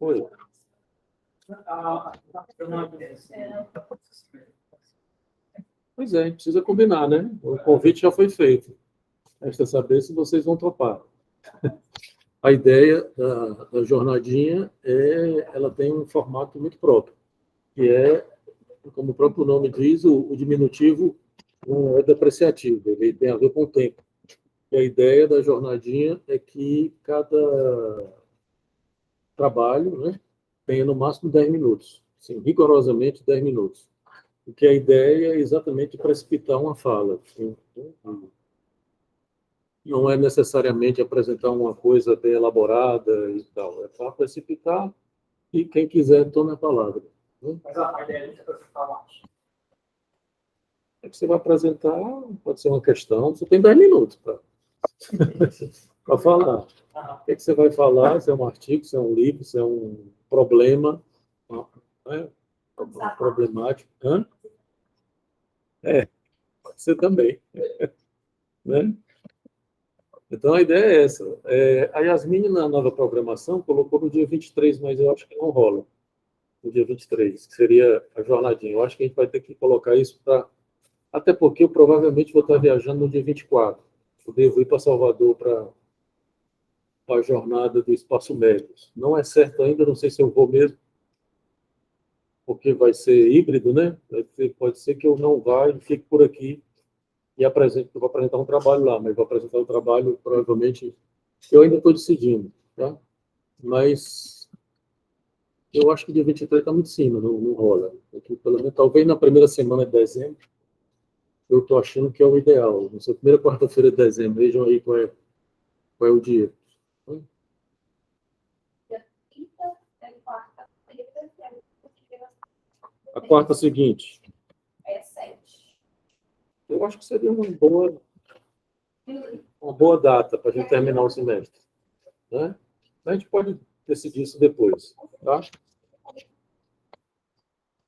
Oi. Pois é, precisa combinar, né? O convite já foi feito. Resta saber se vocês vão topar. A ideia da jornadinha ela tem um formato muito próprio, que é, como o próprio nome diz, o diminutivo não é depreciativo, ele tem a ver com o tempo. E a ideia da jornadinha é que cada trabalho, né, tenha no máximo 10 minutos, assim, rigorosamente 10 minutos. Porque a ideia é exatamente precipitar uma fala. Assim, não é necessariamente apresentar uma coisa bem elaborada e tal, é para precipitar e quem quiser tome a palavra. Né? Mas a ideia é para falar. É que você vai apresentar, pode ser uma questão, você tem 10 minutos para falar. O que, é que você vai falar? Se é um artigo, se é um livro, se é um problema, né? Problemático. Hã? Pode ser também. Né? Então, a ideia é essa. A Yasmine, na nova programação, colocou no dia 23, mas eu acho que não rola. No dia 23, que seria a jornadinha. Eu acho que a gente vai ter que colocar isso para... Até porque eu provavelmente vou estar viajando no dia 24. Eu devo ir para Salvador para a jornada do Espaço Médio. Não é certo ainda, não sei se eu vou mesmo, porque vai ser híbrido, né? Pode ser que eu não vá e fique por aqui e apresente, eu vou apresentar um trabalho lá, mas vou apresentar o trabalho provavelmente... Eu ainda estou decidindo, tá? Mas eu acho que dia 23 está muito em cima, não rola. Aqui, pelo menos, talvez na primeira semana de dezembro, eu estou achando que é o ideal. Não sei, primeira quarta-feira de dezembro, vejam aí qual é o dia. A quarta seguinte. É 7. Eu acho que seria uma boa data para a gente terminar o semestre. Né? A gente pode decidir isso depois. Tá?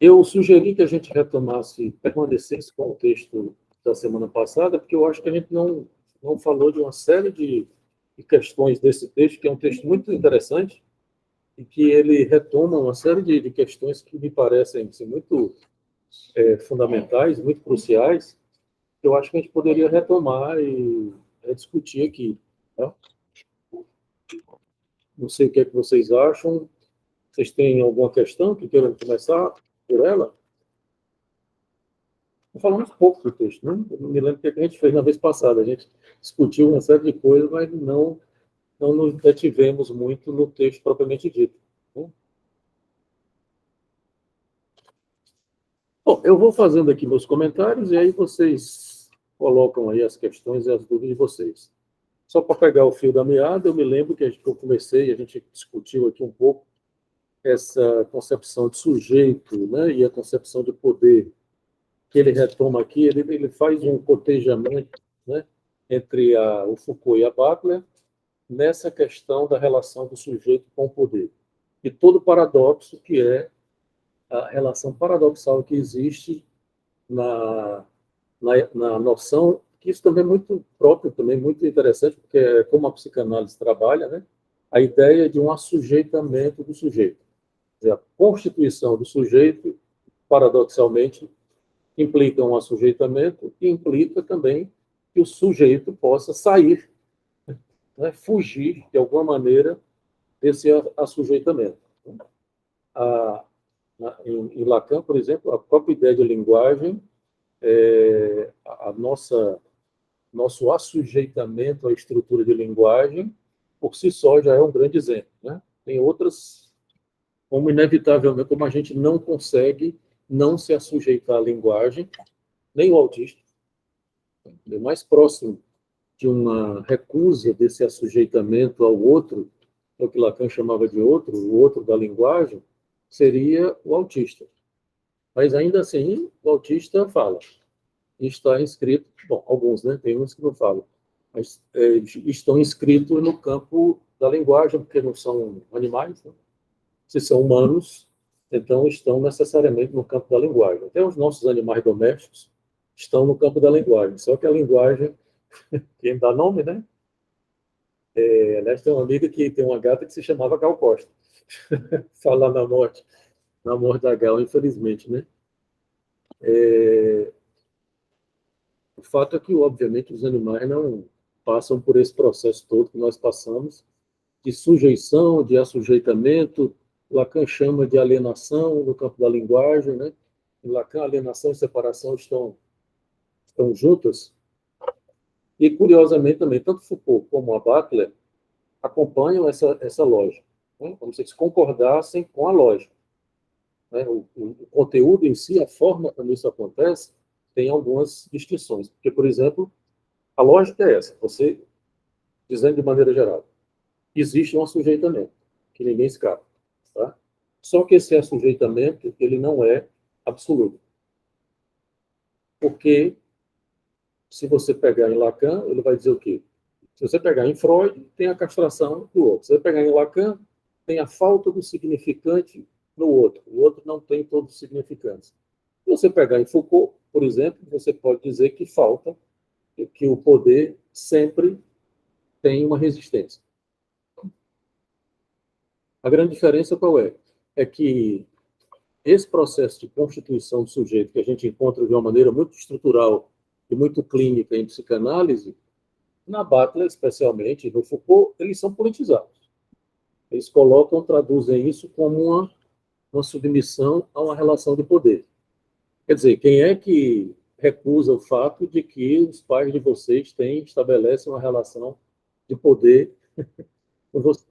Eu sugeri que a gente retomasse, permanecesse com o texto da semana passada, porque eu acho que a gente não falou de uma série de questões desse texto, que é um texto muito interessante, e que ele retoma uma série de questões que me parecem ser muito fundamentais, muito cruciais, que eu acho que a gente poderia retomar e discutir aqui. Tá? Não sei o que é que vocês acham. Vocês têm alguma questão que queiram começar por ela? Falamos pouco do texto, né? Eu não me lembro o que a gente fez na vez passada. A gente discutiu uma série de coisas, mas não nos detivemos muito no texto propriamente dito. Né? Bom, eu vou fazendo aqui meus comentários e aí vocês colocam aí as questões e as dúvidas de vocês. Só para pegar o fio da meada, eu me lembro que eu comecei, a gente discutiu aqui um pouco essa concepção de sujeito, né, e a concepção de poder que ele retoma aqui, ele faz um cotejamento, né, entre o Foucault e a Butler nessa questão da relação do sujeito com o poder. E todo o paradoxo que é a relação paradoxal que existe na noção, que isso também é muito próprio, também muito interessante, porque é como a psicanálise trabalha, né, a ideia de um assujeitamento do sujeito. Quer dizer, a constituição do sujeito, paradoxalmente, implica um assujeitamento e implica também que o sujeito possa sair, né, fugir, de alguma maneira, desse assujeitamento. Em Lacan, por exemplo, a própria ideia de linguagem, nosso assujeitamento à estrutura de linguagem, por si só, já é um grande exemplo. Né? Tem outras, como inevitavelmente, como a gente não consegue não se assujeitar à linguagem, nem o autista, é mais próximo de uma recusa desse assujeitamento ao outro, é o que Lacan chamava de outro, o outro da linguagem, seria o autista. Mas ainda assim, o autista fala. Está inscrito, bom, alguns, né? Tem uns que não falam, mas estão inscritos no campo da linguagem, porque não são animais, né? Se são humanos, então estão necessariamente no campo da linguagem. Até os nossos animais domésticos estão no campo da linguagem, só que a linguagem, quem dá nome, né? Aliás, tem uma amiga que tem uma gata que se chamava Gal Costa. Falar na morte da Gal, infelizmente, né? O fato é que, obviamente, os animais não passam por esse processo todo que nós passamos, de sujeição, de assujeitamento. Lacan chama de alienação no campo da linguagem, né? Em Lacan, alienação e separação estão juntas. E, curiosamente, também, tanto Foucault como a Butler acompanham essa lógica, né? Como se eles concordassem com a lógica, né? O conteúdo em si, a forma como isso acontece, tem algumas distinções. Porque, por exemplo, a lógica é essa, você dizendo de maneira geral, existe um assujeitamento, que ninguém escapa, tá? Só que esse assujeitamento, ele não é absoluto. Porque, se você pegar em Lacan, ele vai dizer o quê? Se você pegar em Freud, tem a castração do outro. Se você pegar em Lacan, tem a falta do significante no outro. O outro não tem todos os significantes. Se você pegar em Foucault, por exemplo, você pode dizer que falta, que o poder sempre tem uma resistência. A grande diferença qual é? É que esse processo de constituição do sujeito, que a gente encontra de uma maneira muito estrutural e muito clínica em psicanálise, na Butler, especialmente, no Foucault, eles são politizados. Eles colocam, traduzem isso como uma submissão a uma relação de poder. Quer dizer, quem é que recusa o fato de que os pais de vocês estabelecem uma relação de poder com vocês?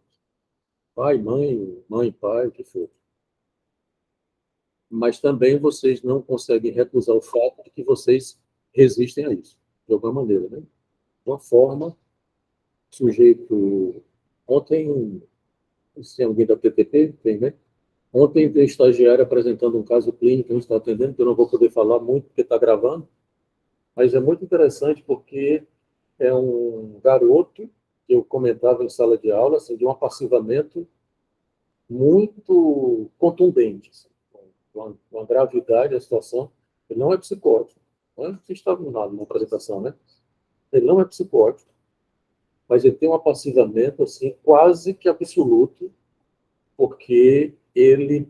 Pai, mãe, pai, o que for. Mas também vocês não conseguem recusar o fato de que vocês resistem a isso, de alguma maneira, né? De uma forma, sujeito... Ontem, se alguém da PTP, tem, né? Ontem tem um estagiário apresentando um caso clínico que a gente está atendendo, que eu não vou poder falar muito porque está gravando, mas é muito interessante porque é um garoto que eu comentava em sala de aula, assim, de um apassivamento muito contundente, assim, com uma gravidade da situação. Ele não é psicótico, né? Vocês estavam lá numa apresentação, né? Ele não é psicótico, mas ele tem um apassivamento assim, quase que absoluto, porque ele,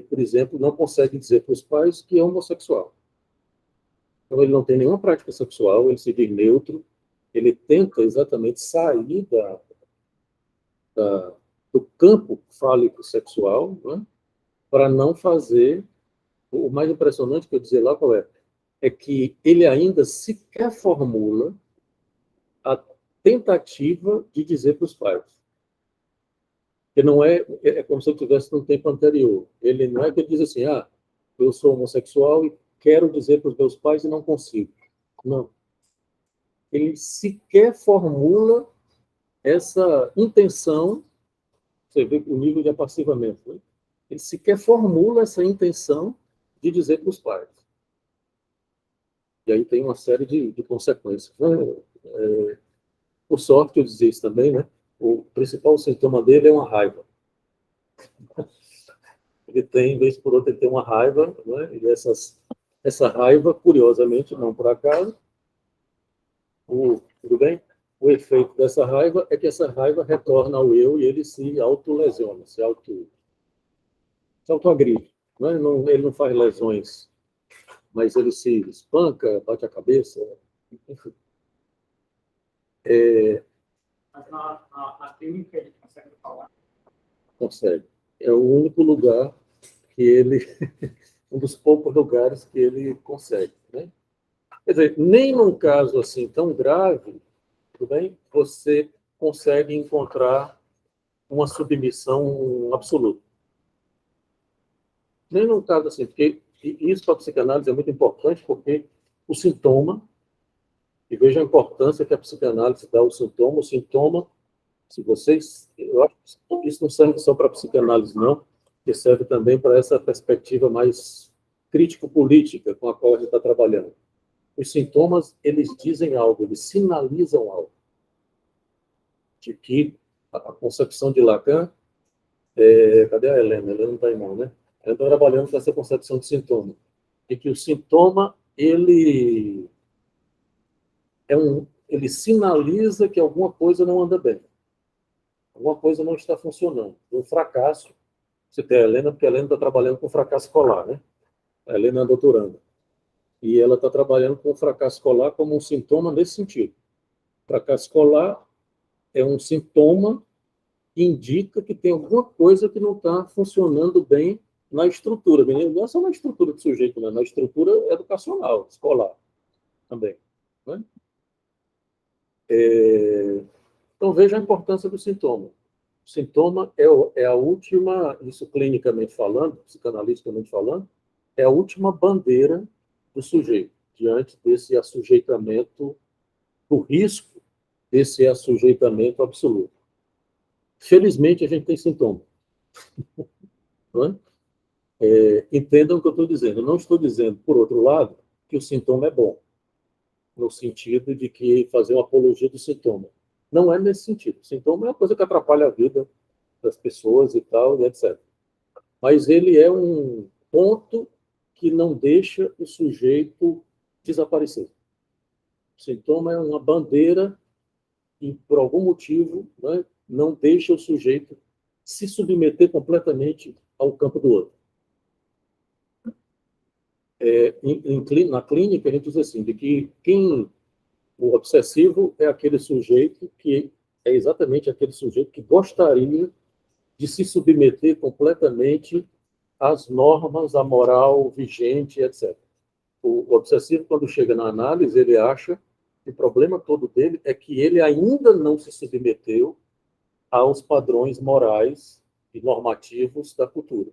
por exemplo, não consegue dizer para os pais que é homossexual. Então, ele não tem nenhuma prática sexual, ele se diz neutro, ele tenta exatamente sair do campo fálico sexual, né, para não fazer. O mais impressionante que eu dizer lá qual é que ele ainda sequer formula a tentativa de dizer para os pais. Que não é como se eu estivesse num tempo anterior. Ele não é que ele diz assim, eu sou homossexual e quero dizer para os meus pais e não consigo. Não. Ele sequer formula essa intenção, você vê o nível de apassivamento, né? Ele sequer formula essa intenção de dizer para os pais. E aí tem uma série de consequências, né? Por sorte, eu dizia isso também, né? O principal sintoma dele é uma raiva. Ele tem, vez por outra, ele tem uma raiva, né? E essa raiva, curiosamente, não por acaso, tudo bem? O efeito dessa raiva é que essa raiva retorna ao eu e ele se autolesiona, se autoagride. Né? Ele não faz lesões, mas ele se espanca, bate a cabeça, enfim. Mas na clínica ele consegue falar? Consegue. É o único lugar que ele... um dos poucos lugares que ele consegue. Né? Quer dizer, nem num caso assim tão grave, tudo bem? Você consegue encontrar uma submissão absoluta. Nem num caso assim, porque isso para a psicanálise é muito importante, porque o sintoma, e veja a importância que a psicanálise dá ao sintoma, o sintoma, se vocês, eu acho que isso não serve só para a psicanálise, não, que serve também para essa perspectiva mais crítico-política com a qual a gente está trabalhando. Os sintomas, eles dizem algo, eles sinalizam algo. De que a concepção de Lacan, cadê a Helena? A Helena não está em mão, né? Ela está trabalhando com essa concepção de sintoma. De que o sintoma, ele é ele sinaliza que alguma coisa não anda bem. Alguma coisa não está funcionando. Um fracasso. Você tem a Helena, porque a Helena está trabalhando com fracasso escolar, né? A Helena é doutoranda. E ela está trabalhando com fracasso escolar como um sintoma nesse sentido. Fracasso escolar é um sintoma que indica que tem alguma coisa que não está funcionando bem na estrutura. Não é só na estrutura do sujeito, né? Na estrutura educacional, escolar também. Né? Então, veja a importância do sintoma. O sintoma é a última, isso clinicamente falando, psicanaliticamente falando, é a última bandeira do sujeito, diante desse assujeitamento, do risco desse assujeitamento absoluto. Felizmente, a gente tem sintoma. Não é? Entendam o que eu estou dizendo. Eu não estou dizendo, por outro lado, que o sintoma é bom, no sentido de que fazer uma apologia do sintoma. Não é nesse sentido. O sintoma é uma coisa que atrapalha a vida das pessoas e tal, e etc. Mas ele é um ponto que não deixa o sujeito desaparecer. O sintoma é uma bandeira e, por algum motivo, né, não deixa o sujeito se submeter completamente ao campo do outro. Na clínica, a gente diz assim, de que o obsessivo é aquele sujeito que é exatamente aquele sujeito que gostaria de se submeter completamente às normas, à moral vigente, etc. O obsessivo, quando chega na análise, ele acha que o problema todo dele é que ele ainda não se submeteu aos padrões morais e normativos da cultura.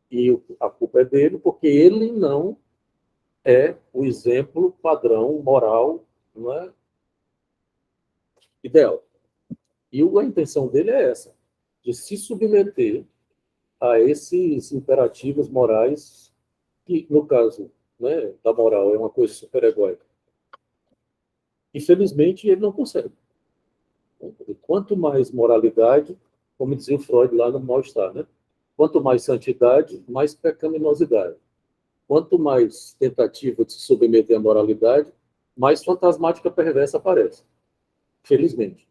E a culpa é dele porque ele não é o exemplo padrão moral, não é, ideal. E a intenção dele é essa, de se submeter a esses imperativos morais, que, no caso, né, da moral, é uma coisa superegóica. E, felizmente, ele não consegue. Quanto mais moralidade, como dizia o Freud lá no Mal-Estar, né? Quanto mais santidade, mais pecaminosidade. Quanto mais tentativa de se submeter à moralidade, mais fantasmática perversa aparece. Felizmente.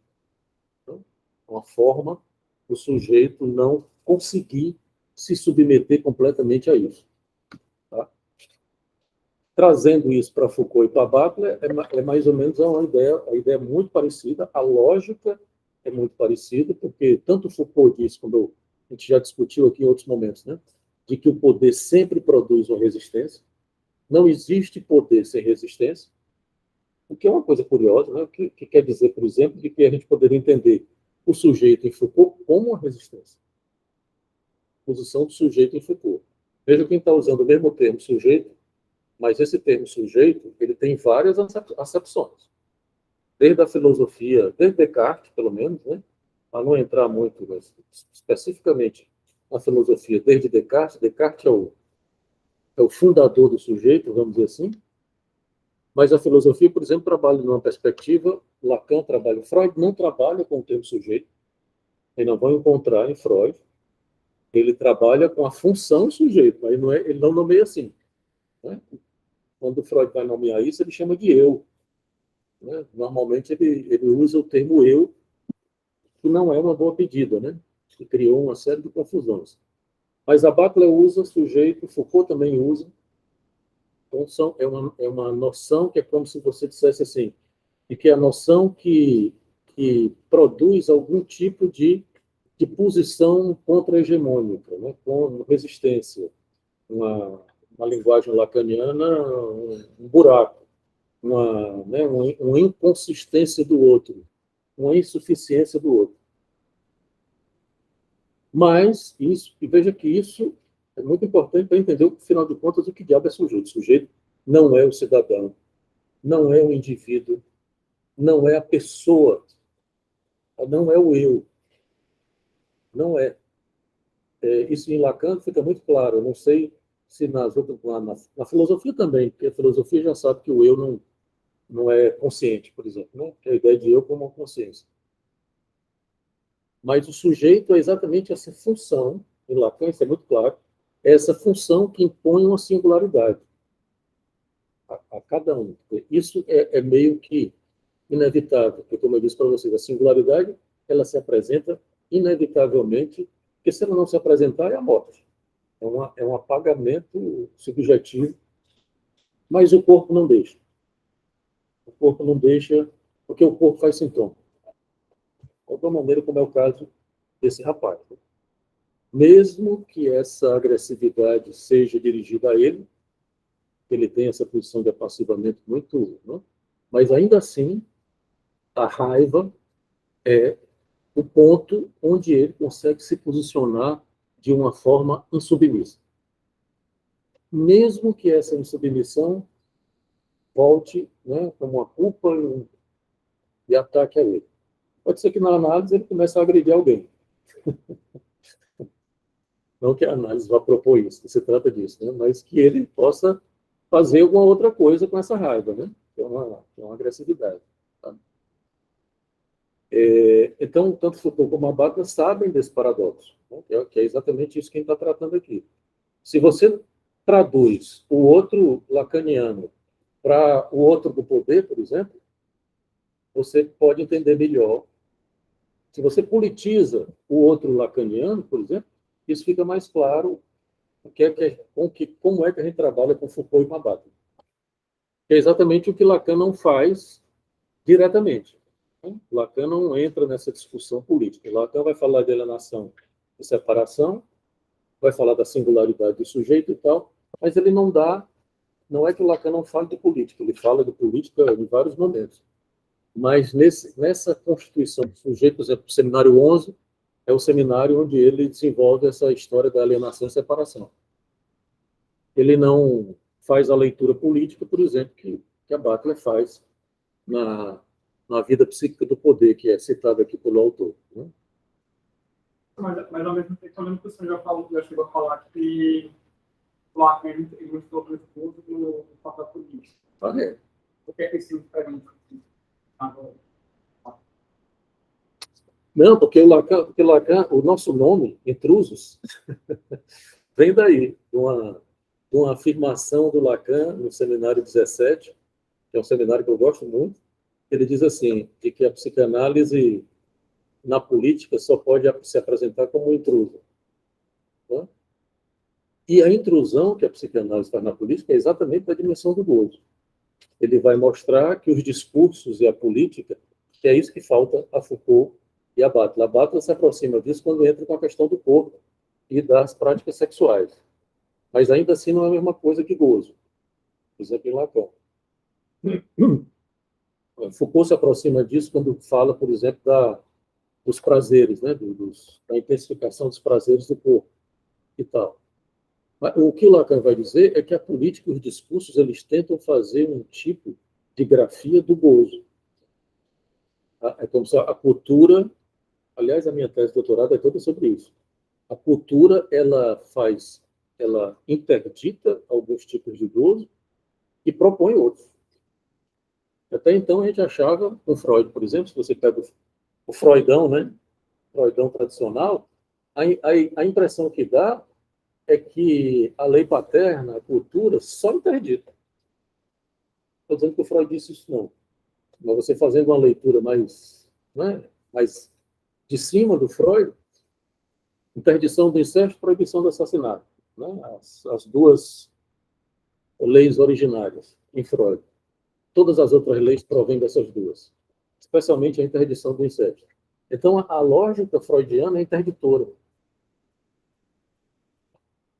Então, uma forma do sujeito não conseguir se submeter completamente a isso. Tá? Trazendo isso para Foucault e para Butler, é mais ou menos uma ideia, a ideia é muito parecida, a lógica é muito parecida, porque tanto Foucault diz, como a gente já discutiu aqui em outros momentos, né, de que o poder sempre produz uma resistência, não existe poder sem resistência, o que é uma coisa curiosa, né, que quer dizer, por exemplo, de que a gente poderia entender o sujeito em Foucault como uma resistência. Posição do sujeito em Foucault. Veja quem está usando o mesmo termo sujeito, mas esse termo sujeito, ele tem várias acepções. Desde a filosofia, desde Descartes, pelo menos, né? Para não entrar muito, mas especificamente na filosofia, desde Descartes, Descartes é o fundador do sujeito, vamos dizer assim, mas a filosofia, por exemplo, trabalha numa perspectiva, Lacan trabalha, Freud não trabalha com o termo sujeito, e não vão encontrar em Freud, ele trabalha com a função sujeito, mas ele não nomeia assim. Né? Quando Freud vai nomear isso, ele chama de eu. Né? Normalmente ele usa o termo eu, que não é uma boa pedida, né? Que criou uma série de confusões. Mas a Butler usa sujeito, Foucault também usa. Então, é uma noção que é como se você dissesse assim, e que é a noção que produz algum tipo de posição contra-hegemônica, né? Com resistência. Uma linguagem lacaniana, um buraco, uma inconsistência do outro, uma insuficiência do outro. Mas isso, e veja que isso é muito importante para entender, afinal de contas, o que diabo é sujeito. O sujeito não é o cidadão, não é o indivíduo, não é a pessoa, não é o eu. Não é. Isso em Lacan fica muito claro. Eu não sei se nas outras, na filosofia também, porque a filosofia já sabe que o eu não é consciente, por exemplo, né? Que é a ideia de eu como uma consciência. Mas o sujeito é exatamente essa função, em Lacan isso é muito claro, é essa função que impõe uma singularidade a cada um. Isso é meio que inevitável, porque, como eu disse para vocês, a singularidade ela se apresenta inevitavelmente, porque se ela não se apresentar, é a morte. É um apagamento subjetivo, mas o corpo não deixa. O corpo não deixa, porque o corpo faz sintoma. De alguma maneira, como é o caso desse rapaz. Mesmo que essa agressividade seja dirigida a ele, ele tem essa posição de apassivamento muito, né? Mas ainda assim, a raiva é o ponto onde ele consegue se posicionar de uma forma insubmissa. Mesmo que essa insubmissão volte, né, como uma culpa e ataque a ele. Pode ser que na análise ele comece a agredir alguém. Não que a análise vá propor isso, que se trata disso, né? Mas que ele possa fazer alguma outra coisa com essa raiva, né? Que é uma agressividade. Tá? Então, tanto Foucault como a Butler sabem desse paradoxo, né? Que é exatamente isso que a gente está tratando aqui. Se você traduz o outro lacaniano para o outro do poder, por exemplo, você pode entender melhor. Se você politiza o outro lacaniano, por exemplo, isso fica mais claro como é que a gente trabalha com Foucault e com a Butler. É exatamente o que Lacan não faz diretamente. Lacan não entra nessa discussão política. Lacan vai falar de alienação e separação, vai falar da singularidade do sujeito e tal, mas ele não é que o Lacan não fale de política, ele fala de política em vários momentos. Mas nessa constituição do sujeito, por exemplo, o seminário 11 é o seminário onde ele desenvolve essa história da alienação e separação. Ele não faz a leitura política, por exemplo, que a Butler faz na vida psíquica do poder, que é citada aqui pelo autor. Né? Mas ao mesmo tempo, eu lembro que o senhor já chegou a falar que o Lacan ele gostou do estudo do papel político. É. O que é esse diferente? Não, porque o Lacan, o nosso nome, Intrusos, vem daí, de uma afirmação do Lacan no seminário 17, que é um seminário que eu gosto muito. Ele diz assim, de que a psicanálise na política só pode se apresentar como intrusa. Tá? E a intrusão que a psicanálise faz na política é exatamente da dimensão do gozo. Ele vai mostrar que os discursos e a política, que é isso que falta a Foucault e a Butler. A Butler se aproxima disso quando entra com a questão do corpo e das práticas sexuais. Mas ainda assim não é a mesma coisa que gozo. Por exemplo, em Lacan. Foucault se aproxima disso quando fala, por exemplo, dos prazeres, né? Da intensificação dos prazeres do corpo e tal. Mas o que Lacan vai dizer é que a política e os discursos eles tentam fazer um tipo de grafia do gozo. É como se a cultura, aliás, a minha tese de doutorado é toda sobre isso. A cultura ela interdita alguns tipos de gozo e propõe outros. Até então a gente achava, com Freud, por exemplo, se você pega o Freudão, né? Freudão tradicional, a impressão que dá é que a lei paterna, a cultura, só interdita. Estou dizendo que o Freud disse isso, não. Mas você fazendo uma leitura mais, né, mais de cima do Freud, interdição do incesto, proibição do assassinato. Né? As duas leis originárias em Freud. Todas as outras leis provêm dessas duas, especialmente a interdição do incesto. Então, a lógica freudiana é interditora.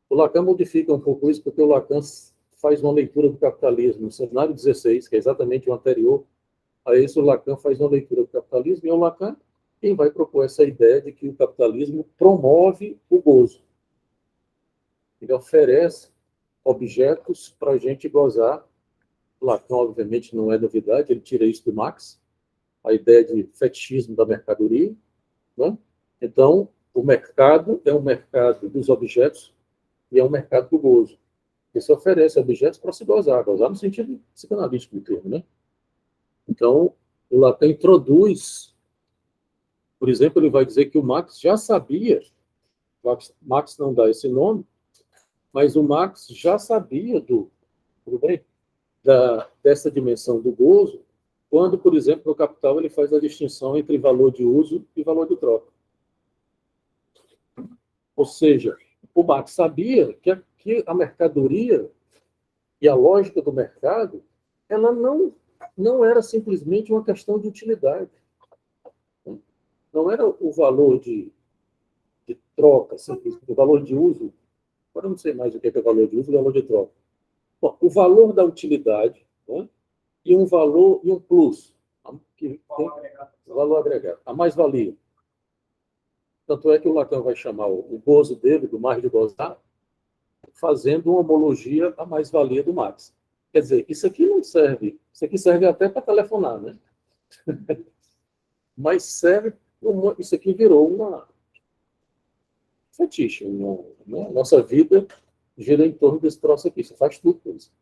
O Lacan modifica um pouco isso, porque o Lacan faz uma leitura do capitalismo. No seminário 16, que é exatamente o anterior a isso, o Lacan faz uma leitura do capitalismo, e é o Lacan quem vai propor essa ideia de que o capitalismo promove o gozo. Ele oferece objetos para a gente gozar. O Lacan, obviamente, não é novidade, ele tira isso do Marx, a ideia de fetichismo da mercadoria. Né? Então, o mercado é um mercado dos objetos e é um mercado do gozo. Ele se oferece objetos para se gozar no sentido psicanalítico do termo. Né? Então, o Lacan introduz, por exemplo, ele vai dizer que o Marx já sabia, Marx não dá esse nome, mas o Marx já sabia tudo bem, dessa dimensão do gozo quando, por exemplo, no Capital ele faz a distinção entre valor de uso e valor de troca. Ou seja, o Marx sabia que a mercadoria e a lógica do mercado, ela não era simplesmente uma questão de utilidade. Não era o valor de troca, simplesmente, o valor de uso. Agora eu não sei mais o que é valor de uso e valor de troca. Bom, o valor da utilidade, né, e um valor e um plus, que tem valor agregado, a mais-valia. Tanto é que o Lacan vai chamar o gozo dele, do mais de gozar, fazendo uma homologia à mais-valia do Marx. Quer dizer, isso aqui não serve, isso aqui serve até para telefonar, né? Mas serve, isso aqui virou uma fetiche. Nossa vida gira em torno desse troço aqui, você faz tudo com isso.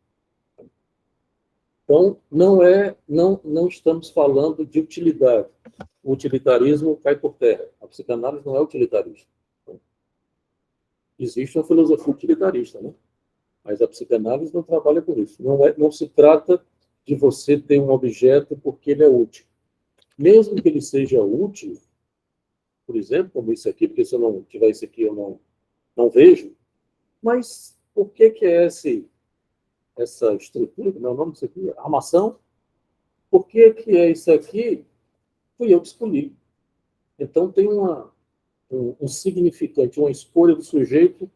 Então, não estamos falando de utilidade. O utilitarismo cai por terra. A psicanálise não é utilitarista. Existe uma filosofia utilitarista, né? Mas a psicanálise não trabalha por isso. Não se trata de você ter um objeto porque ele é útil. Mesmo que ele seja útil, por exemplo, como isso aqui, porque se eu não tiver isso aqui eu não vejo, mas por que é essa estrutura, como é o nome disso aqui? Armação? Por que é isso aqui? Fui eu que escolhi. Então tem um significante, uma escolha do sujeito,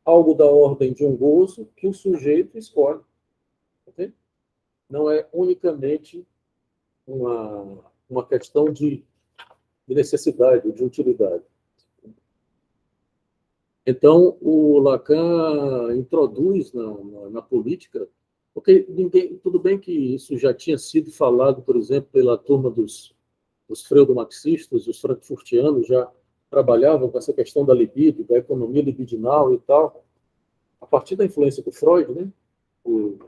algo da ordem de um gozo que o sujeito escolhe. Entende? Não é unicamente uma questão de necessidade, de utilidade. Então, o Lacan introduz na política, porque tudo bem que isso já tinha sido falado, por exemplo, pela turma dos freudomarxistas, os frankfurtianos já trabalhavam com essa questão da libido, da economia libidinal e tal, a partir da influência do Freud, né? O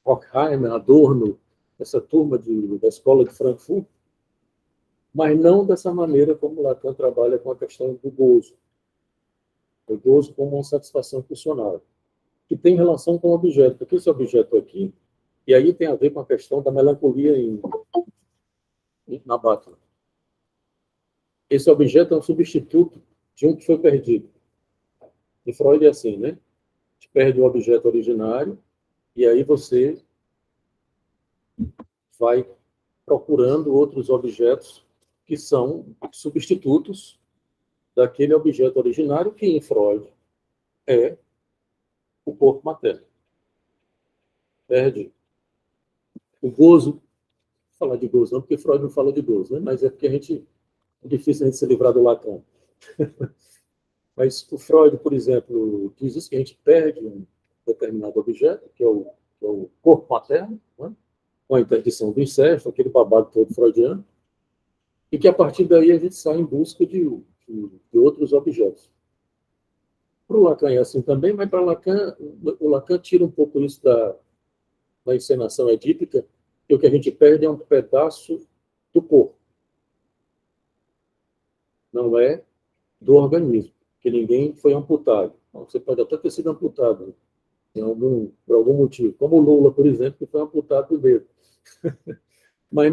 Horkheimer, Adorno, essa turma da escola de Frankfurt, mas não dessa maneira como Lacan trabalha com a questão do gozo. O gozo como uma satisfação funcional, que tem relação com o objeto, porque esse objeto aqui, e aí tem a ver com a questão da melancolia na Butler. Esse objeto é um substituto de um que foi perdido. E Freud é assim, né? Te perde o objeto originário, e aí você vai procurando outros objetos que são substitutos daquele objeto originário, que em Freud é o corpo materno. Perde o gozo, vou falar de gozo não, porque Freud não fala de gozo, né? Mas é porque é difícil a gente se livrar do Lacan. Mas o Freud, por exemplo, diz isso, que a gente perde um determinado objeto, que é o corpo materno, né? Com a interdição do incesto, aquele babado todo freudiano, e que a partir daí a gente sai em busca de outros objetos. Para o Lacan é assim também, mas para o Lacan tira um pouco isso da encenação edípica, que o que a gente perde é um pedaço do corpo. Não é do organismo, que ninguém foi amputado. Você pode até ter sido amputado por algum motivo, como o Lula, por exemplo, que foi amputado do dedo. Mas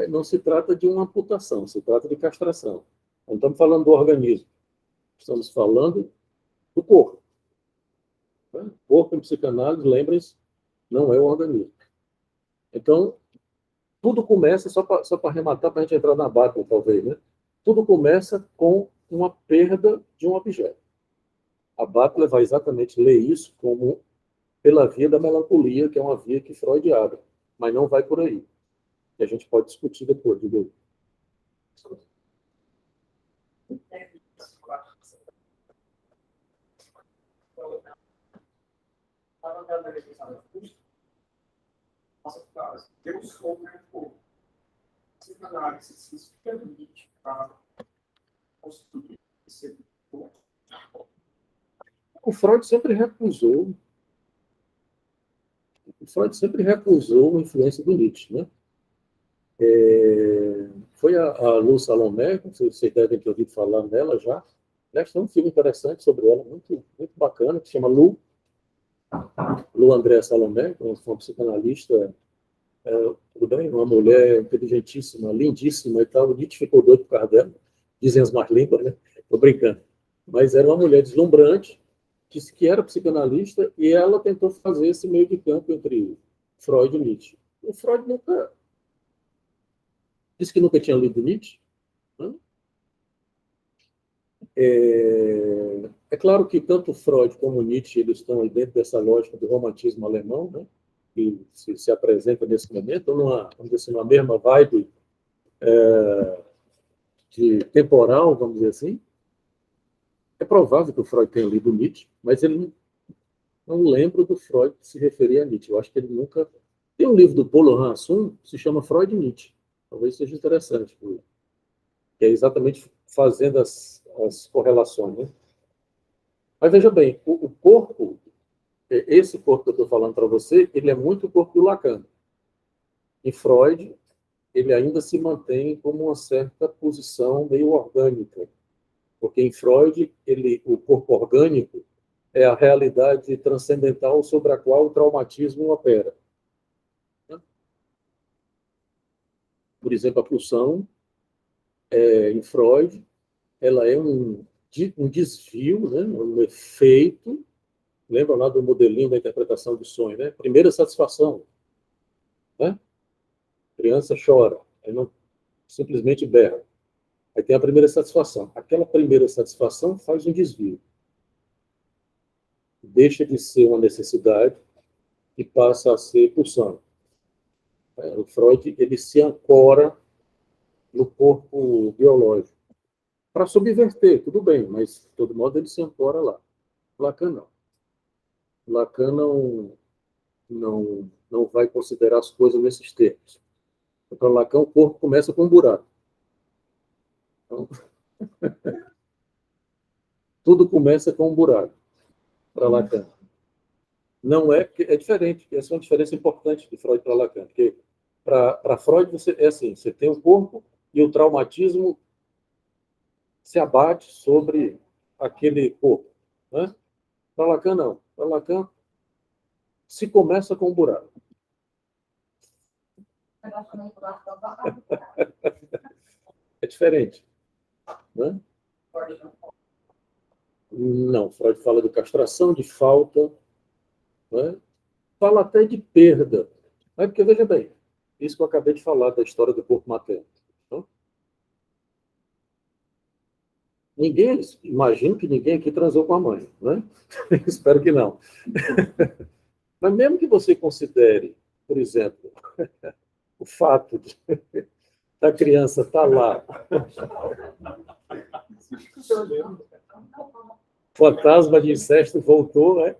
não se trata de uma amputação, se trata de castração. Não estamos falando do organismo, estamos falando do corpo. O corpo em psicanálise, lembrem-se, não é o organismo. Então, tudo começa, só para arrematar, para a gente entrar na Butler, talvez, né? Tudo começa com uma perda de um objeto. A Butler vai exatamente ler isso como pela via da melancolia, que é uma via que Freud abre, mas não vai por aí. E a gente pode discutir depois, diga aí. Deus sobre o povo. A análise se permite para construir esse povo. O Freud sempre recusou a influência do Nietzsche, né? Foi a Lu Salomé, vocês devem ter ouvido falar nela já. Tem um filme interessante sobre ela, muito, muito bacana, que se chama Lu André Salomé, que é uma psicanalista tudo bem, uma mulher inteligentíssima, lindíssima e tal, o Nietzsche ficou doido por causa dela, dizem as más línguas, né? Estou brincando. Mas era uma mulher deslumbrante, disse que era psicanalista, e ela tentou fazer esse meio de campo entre Freud e Nietzsche. O Freud nunca disse que nunca tinha lido Nietzsche, né? É claro que tanto Freud como Nietzsche eles estão aí dentro dessa lógica do romantismo alemão, né? Que se apresenta nesse momento, vamos dizer assim, numa mesma vibe de temporal, vamos dizer assim. É provável que o Freud tenha lido Nietzsche, mas ele não lembra do Freud que se referia a Nietzsche. Eu acho que ele nunca... Tem um livro do Paulo Hansson que se chama Freud e Nietzsche. Talvez seja interessante, que é exatamente fazendo as correlações, né? Mas veja bem, o corpo, esse corpo que eu estou falando para você, ele é muito o corpo do Lacan. Em Freud, ele ainda se mantém como uma certa posição meio orgânica, porque em Freud, o corpo orgânico é a realidade transcendental sobre a qual o traumatismo opera. Por exemplo, a pulsão, em Freud, ela é um desvio, né? Um efeito. Lembra lá do modelinho da interpretação do sonho, né? Primeira satisfação, né? Criança chora, aí não simplesmente berra. Aí tem a primeira satisfação. Aquela primeira satisfação faz um desvio. Deixa de ser uma necessidade e passa a ser pulsão. O Freud ele se ancora no corpo biológico para subverter, tudo bem, mas de todo modo ele se ancora lá. Lacan não. Lacan não vai considerar as coisas nesses termos. Para Lacan o corpo começa com um buraco. Então, tudo começa com um buraco para Lacan. Não é que é diferente, essa é uma diferença importante de Freud para Lacan, porque para Freud é assim, você tem o corpo e o traumatismo se abate sobre aquele corpo, né? Para Lacan não, para Lacan se começa com um buraco. É diferente, né? Não, Freud fala de castração, de falta, né? Fala até de perda. Mas porque, veja bem, isso que eu acabei de falar da história do corpo materno. Então, imagino que ninguém aqui transou com a mãe, né? Espero que não. Mas mesmo que você considere, por exemplo, o fato da criança estar lá, fantasma de incesto voltou, né?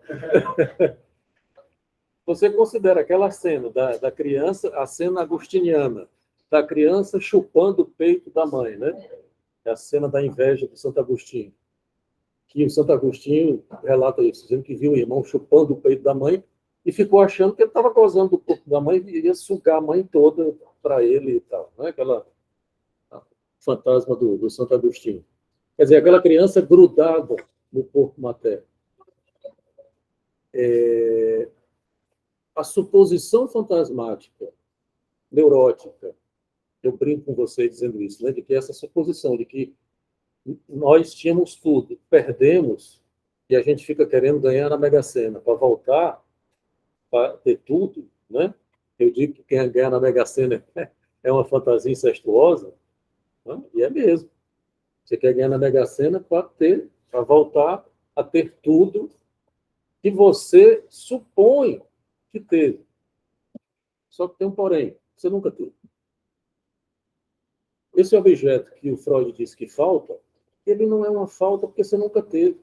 Você considera aquela cena da criança, a cena agustiniana, da criança chupando o peito da mãe, né? É a cena da inveja do Santo Agostinho. Que o Santo Agostinho relata isso, dizendo que viu o irmão chupando o peito da mãe e ficou achando que ele estava gozando do corpo da mãe e ia sugar a mãe toda para ele e tal. Né? Aquela fantasma do Santo Agostinho. Quer dizer, aquela criança grudada no corpo materno. A suposição fantasmática, neurótica, eu brinco com vocês dizendo isso, né? De que essa suposição de que nós tínhamos tudo, perdemos, e a gente fica querendo ganhar na Mega Sena para voltar, para ter tudo, né? Eu digo que quem ganhar na Mega Sena é uma fantasia incestuosa, né? E é mesmo. Você quer ganhar na Mega Sena para voltar a ter tudo que você supõe que teve. Só que tem um porém, você nunca teve. Esse objeto que o Freud disse que falta, ele não é uma falta porque você nunca teve.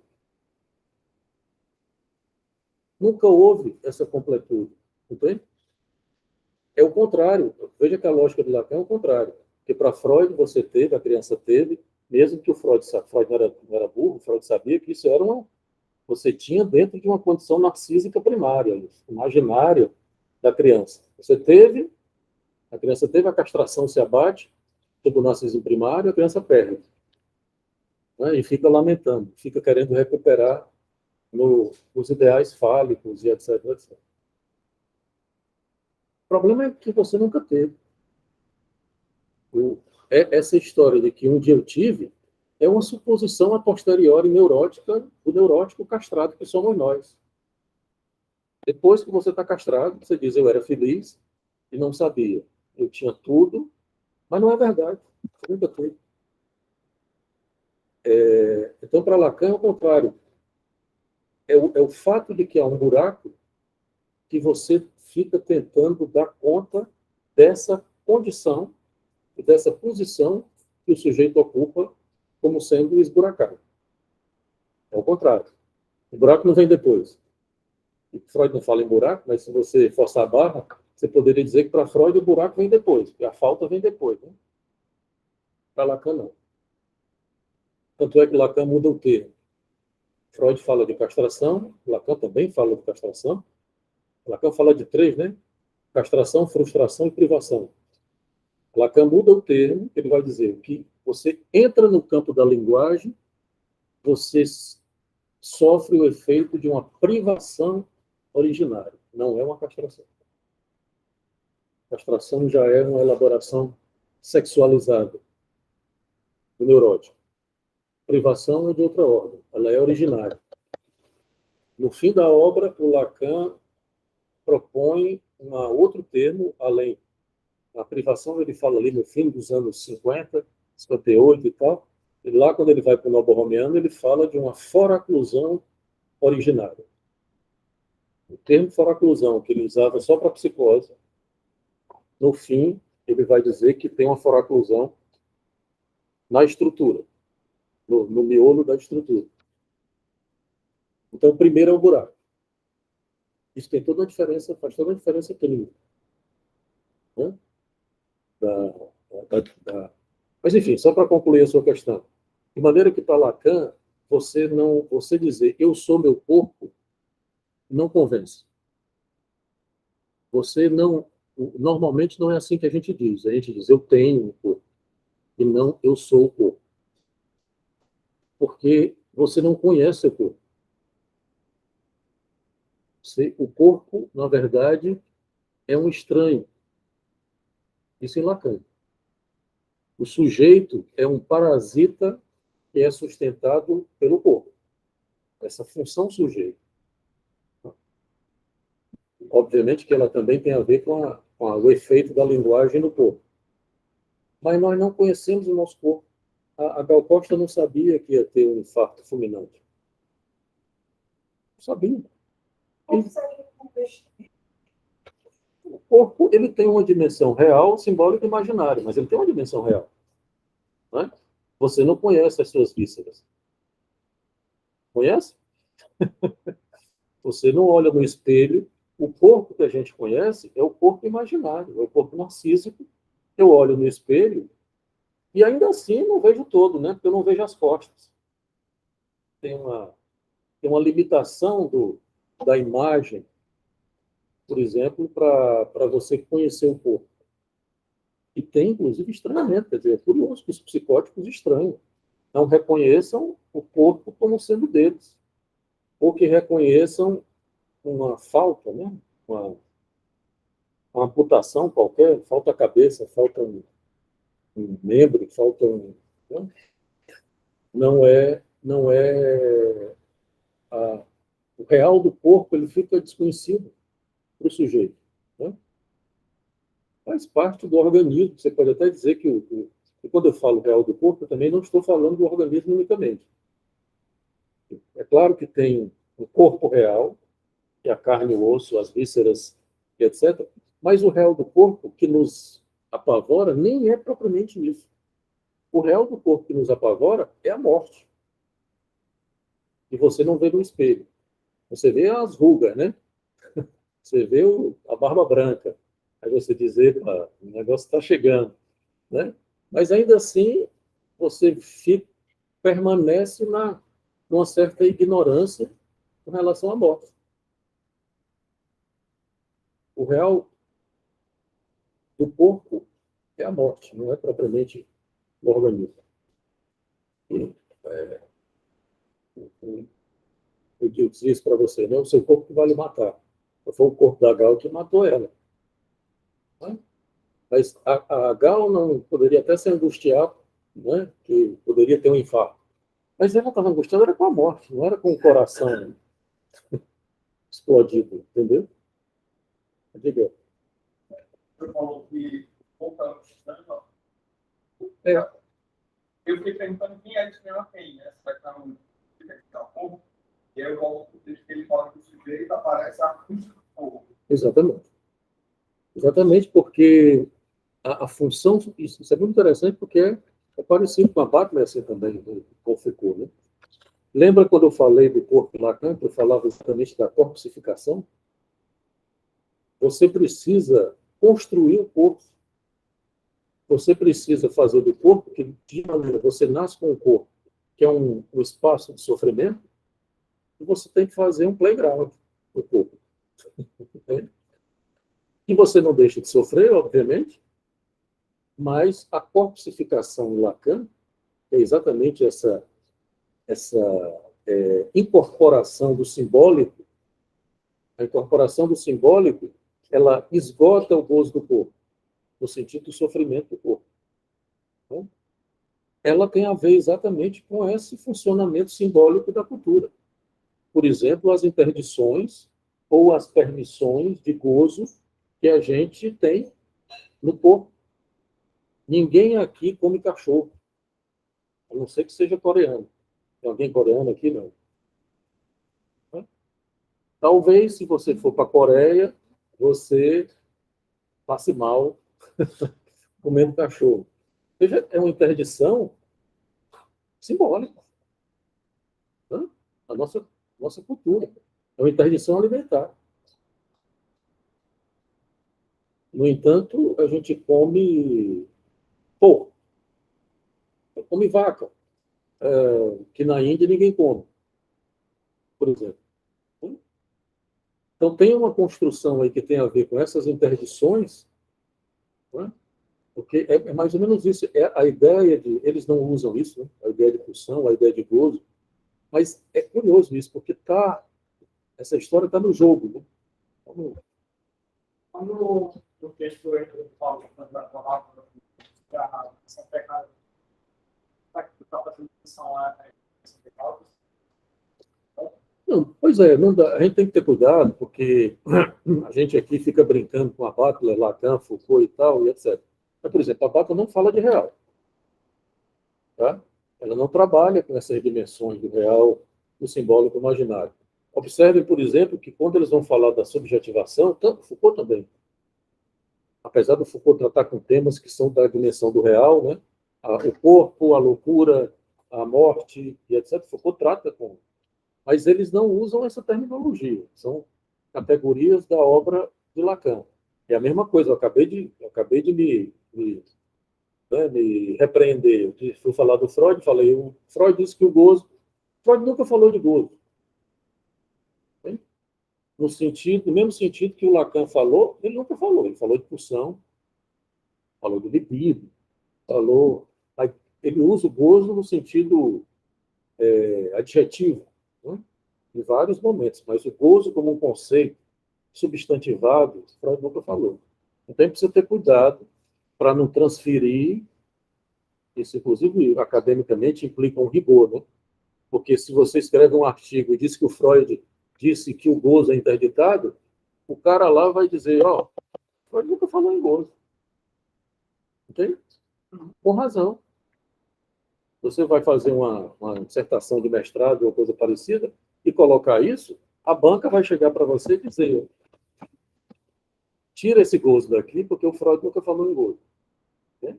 Nunca houve essa completude. Entende? É o contrário. Veja que a lógica do Lacan é o contrário. Porque para Freud você teve, a criança teve, mesmo que Freud não era burro, Freud sabia que isso era você tinha dentro de uma condição narcísica primária, imaginária da criança. Você teve, a criança teve, a castração se abate, sob o narcisismo primário, a criança perde. Né? E fica lamentando, fica querendo recuperar nos ideais fálicos e etc, etc. O problema é que você nunca teve. Essa história de que um dia eu tive é uma suposição a posteriori neurótica do neurótico castrado que somos nós. Depois que você está castrado, você diz, eu era feliz e não sabia. Eu tinha tudo, mas não é verdade. Você nunca teve. Então, para Lacan, é o contrário. É o fato de que há um buraco que você fica tentando dar conta dessa condição e dessa posição que o sujeito ocupa como sendo esburacado. É o contrário. O buraco não vem depois. E Freud não fala em buraco, mas se você forçar a barra, você poderia dizer que para Freud o buraco vem depois, porque a falta vem depois. Né? Para Lacan, não. Tanto é que Lacan muda o termo. Freud fala de castração, Lacan também fala de castração. Lacan fala de três, né? Castração, frustração e privação. Lacan muda o termo, ele vai dizer que você entra no campo da linguagem, você sofre o efeito de uma privação originária. Não é uma castração. Castração já é uma elaboração sexualizada do neurótico. Privação é de outra ordem, ela é originária. No fim da obra, o Lacan propõe um outro termo, além da privação, ele fala ali no fim dos anos 50, 58 e tal, e lá quando ele vai para o Novo-Romeano, ele fala de uma foraclusão originária. O termo foraclusão, que ele usava só para psicose, no fim, ele vai dizer que tem uma foraclusão na estrutura, no miolo da estrutura. Então, o primeiro é o buraco. Isso tem toda a diferença, faz toda a diferença clínica. Né? Mas, enfim, só para concluir a sua questão. De maneira que, para Lacan, você dizer eu sou meu corpo, não convence. Você não... Normalmente não é assim que a gente diz. A gente diz eu tenho um corpo, e não eu sou o corpo. Porque você não conhece o corpo. O corpo, na verdade, é um estranho. Isso em Lacan. O sujeito é um parasita que é sustentado pelo corpo. Essa função sujeito. Obviamente que ela também tem a ver com o efeito da linguagem no corpo. Mas nós não conhecemos o nosso corpo. A Gal Costa não sabia que ia ter um infarto fulminante. Não sabia. O corpo ele tem uma dimensão real, simbólica e imaginária, mas ele tem uma dimensão real. Né? Você não conhece as suas vísceras. Conhece? Você não olha no espelho. O corpo que a gente conhece é o corpo imaginário, é o corpo narcísico. Eu olho no espelho e ainda assim não vejo todo, né? Porque eu não vejo as costas. Tem uma limitação da imagem, por exemplo, para você conhecer o corpo. E tem, inclusive, estranhamento. Quer dizer, é curioso que os psicóticos estranham. Não reconheçam o corpo como sendo deles. Ou que reconheçam uma falta, né? Uma amputação qualquer, falta a cabeça, falta um membro, falta um... Né? Não é o real do corpo, ele fica desconhecido para o sujeito. Né? Faz parte do organismo. Você pode até dizer que quando eu falo real do corpo, eu também não estou falando do organismo unicamente. É claro que tem o corpo real, que é a carne, o osso, as vísceras, etc. Mas o real do corpo que nos apavora nem é propriamente isso. O real do corpo que nos apavora é a morte. E você não vê no espelho. Você vê as rugas, né? Você vê a barba branca. Aí você diz, epa, o negócio está chegando. Né? Mas ainda assim, você permanece numa certa ignorância com relação à morte. O real do corpo é a morte, não é propriamente o organismo. Eu disse isso para você, não é o seu corpo que vai lhe matar. Foi o corpo da Gal que matou ela. né? Mas a Gal não poderia até se angustiar, né? Que poderia ter um infarto. Mas ela estava angustiada era com a morte, não era com o coração explodido, entendeu? Diga. Você falou que voltando estudando, É, eu fiquei perguntando quem é Disney quem, né? Você vai estar no povo, e aí eu volto pro texto que ele fala que o sujeito aparece a cruz do povo. exatamente. Exatamente porque a função, isso é muito interessante porque é parecido com a Butler assim também, né, com Foucault, né? Lembra quando eu falei do corpo Lacan, que eu falava exatamente da corpsificação? Você precisa construir o corpo. Você precisa fazer do corpo, que de maneira você nasce com o corpo, que é um espaço de sofrimento, e você tem que fazer um playground no corpo. Né? E você não deixa de sofrer, obviamente, mas a corpsificação em Lacan é exatamente essa incorporação do simbólico. A incorporação do simbólico, ela esgota o gozo do corpo, no sentido do sofrimento do corpo. Então, ela tem a ver exatamente com esse funcionamento simbólico da cultura. Por exemplo, as interdições ou as permissões de gozo que a gente tem no corpo. Ninguém aqui come cachorro, a não ser que seja coreano. Tem alguém coreano aqui? Não. Talvez, se você for para a Coreia, você passe mal comendo cachorro. Veja, é uma interdição simbólica, né? A nossa cultura. É uma interdição alimentar. No entanto, a gente come porco, come vaca, que na Índia ninguém come, por exemplo. Então, tem uma construção aí que tem a ver com essas interdições, né? Porque é mais ou menos isso. É a ideia de. Eles não usam isso, né? A ideia de pulsão, a ideia de gozo. Mas é curioso isso, porque essa história está no jogo. Né? Quando no texto eu falo da palavra, essa pecado, que está fazendo atenção a esse pecado, Não, pois é, não dá, a gente tem que ter cuidado, porque a gente aqui fica brincando com a Butler, Lacan, Foucault e tal, e etc. Mas, por exemplo, a Butler não fala de real. Tá? Ela não trabalha com essas dimensões do real, do simbólico imaginário. Observe, por exemplo, que quando eles vão falar da subjetivação, tanto Foucault também, apesar do Foucault tratar com temas que são da dimensão do real, né? O corpo, a loucura, a morte, e etc., Foucault trata com. Mas eles não usam essa terminologia, são categorias da obra de Lacan. É a mesma coisa, eu acabei de me repreender. Eu fui falar do Freud, falei, o Freud disse que o gozo. Freud nunca falou de gozo. Hein? No mesmo sentido que o Lacan falou, ele nunca falou. Ele falou de pulsão, falou de libido, falou. Ele usa o gozo no sentido adjetivo, né? Em vários momentos, mas o gozo como um conceito substantivado, Freud nunca falou. Então, precisa ter cuidado para não transferir. Isso, inclusive, academicamente, implica um rigor, né? Porque se você escreve um artigo e diz que o Freud disse que o gozo é interditado, o cara lá vai dizer, ó, Freud nunca falou em gozo. Entende? Com razão. Você vai fazer uma dissertação de mestrado ou coisa parecida e colocar isso, a banca vai chegar para você e dizer, tira esse gozo daqui, porque o Freud nunca falou em gozo. Né?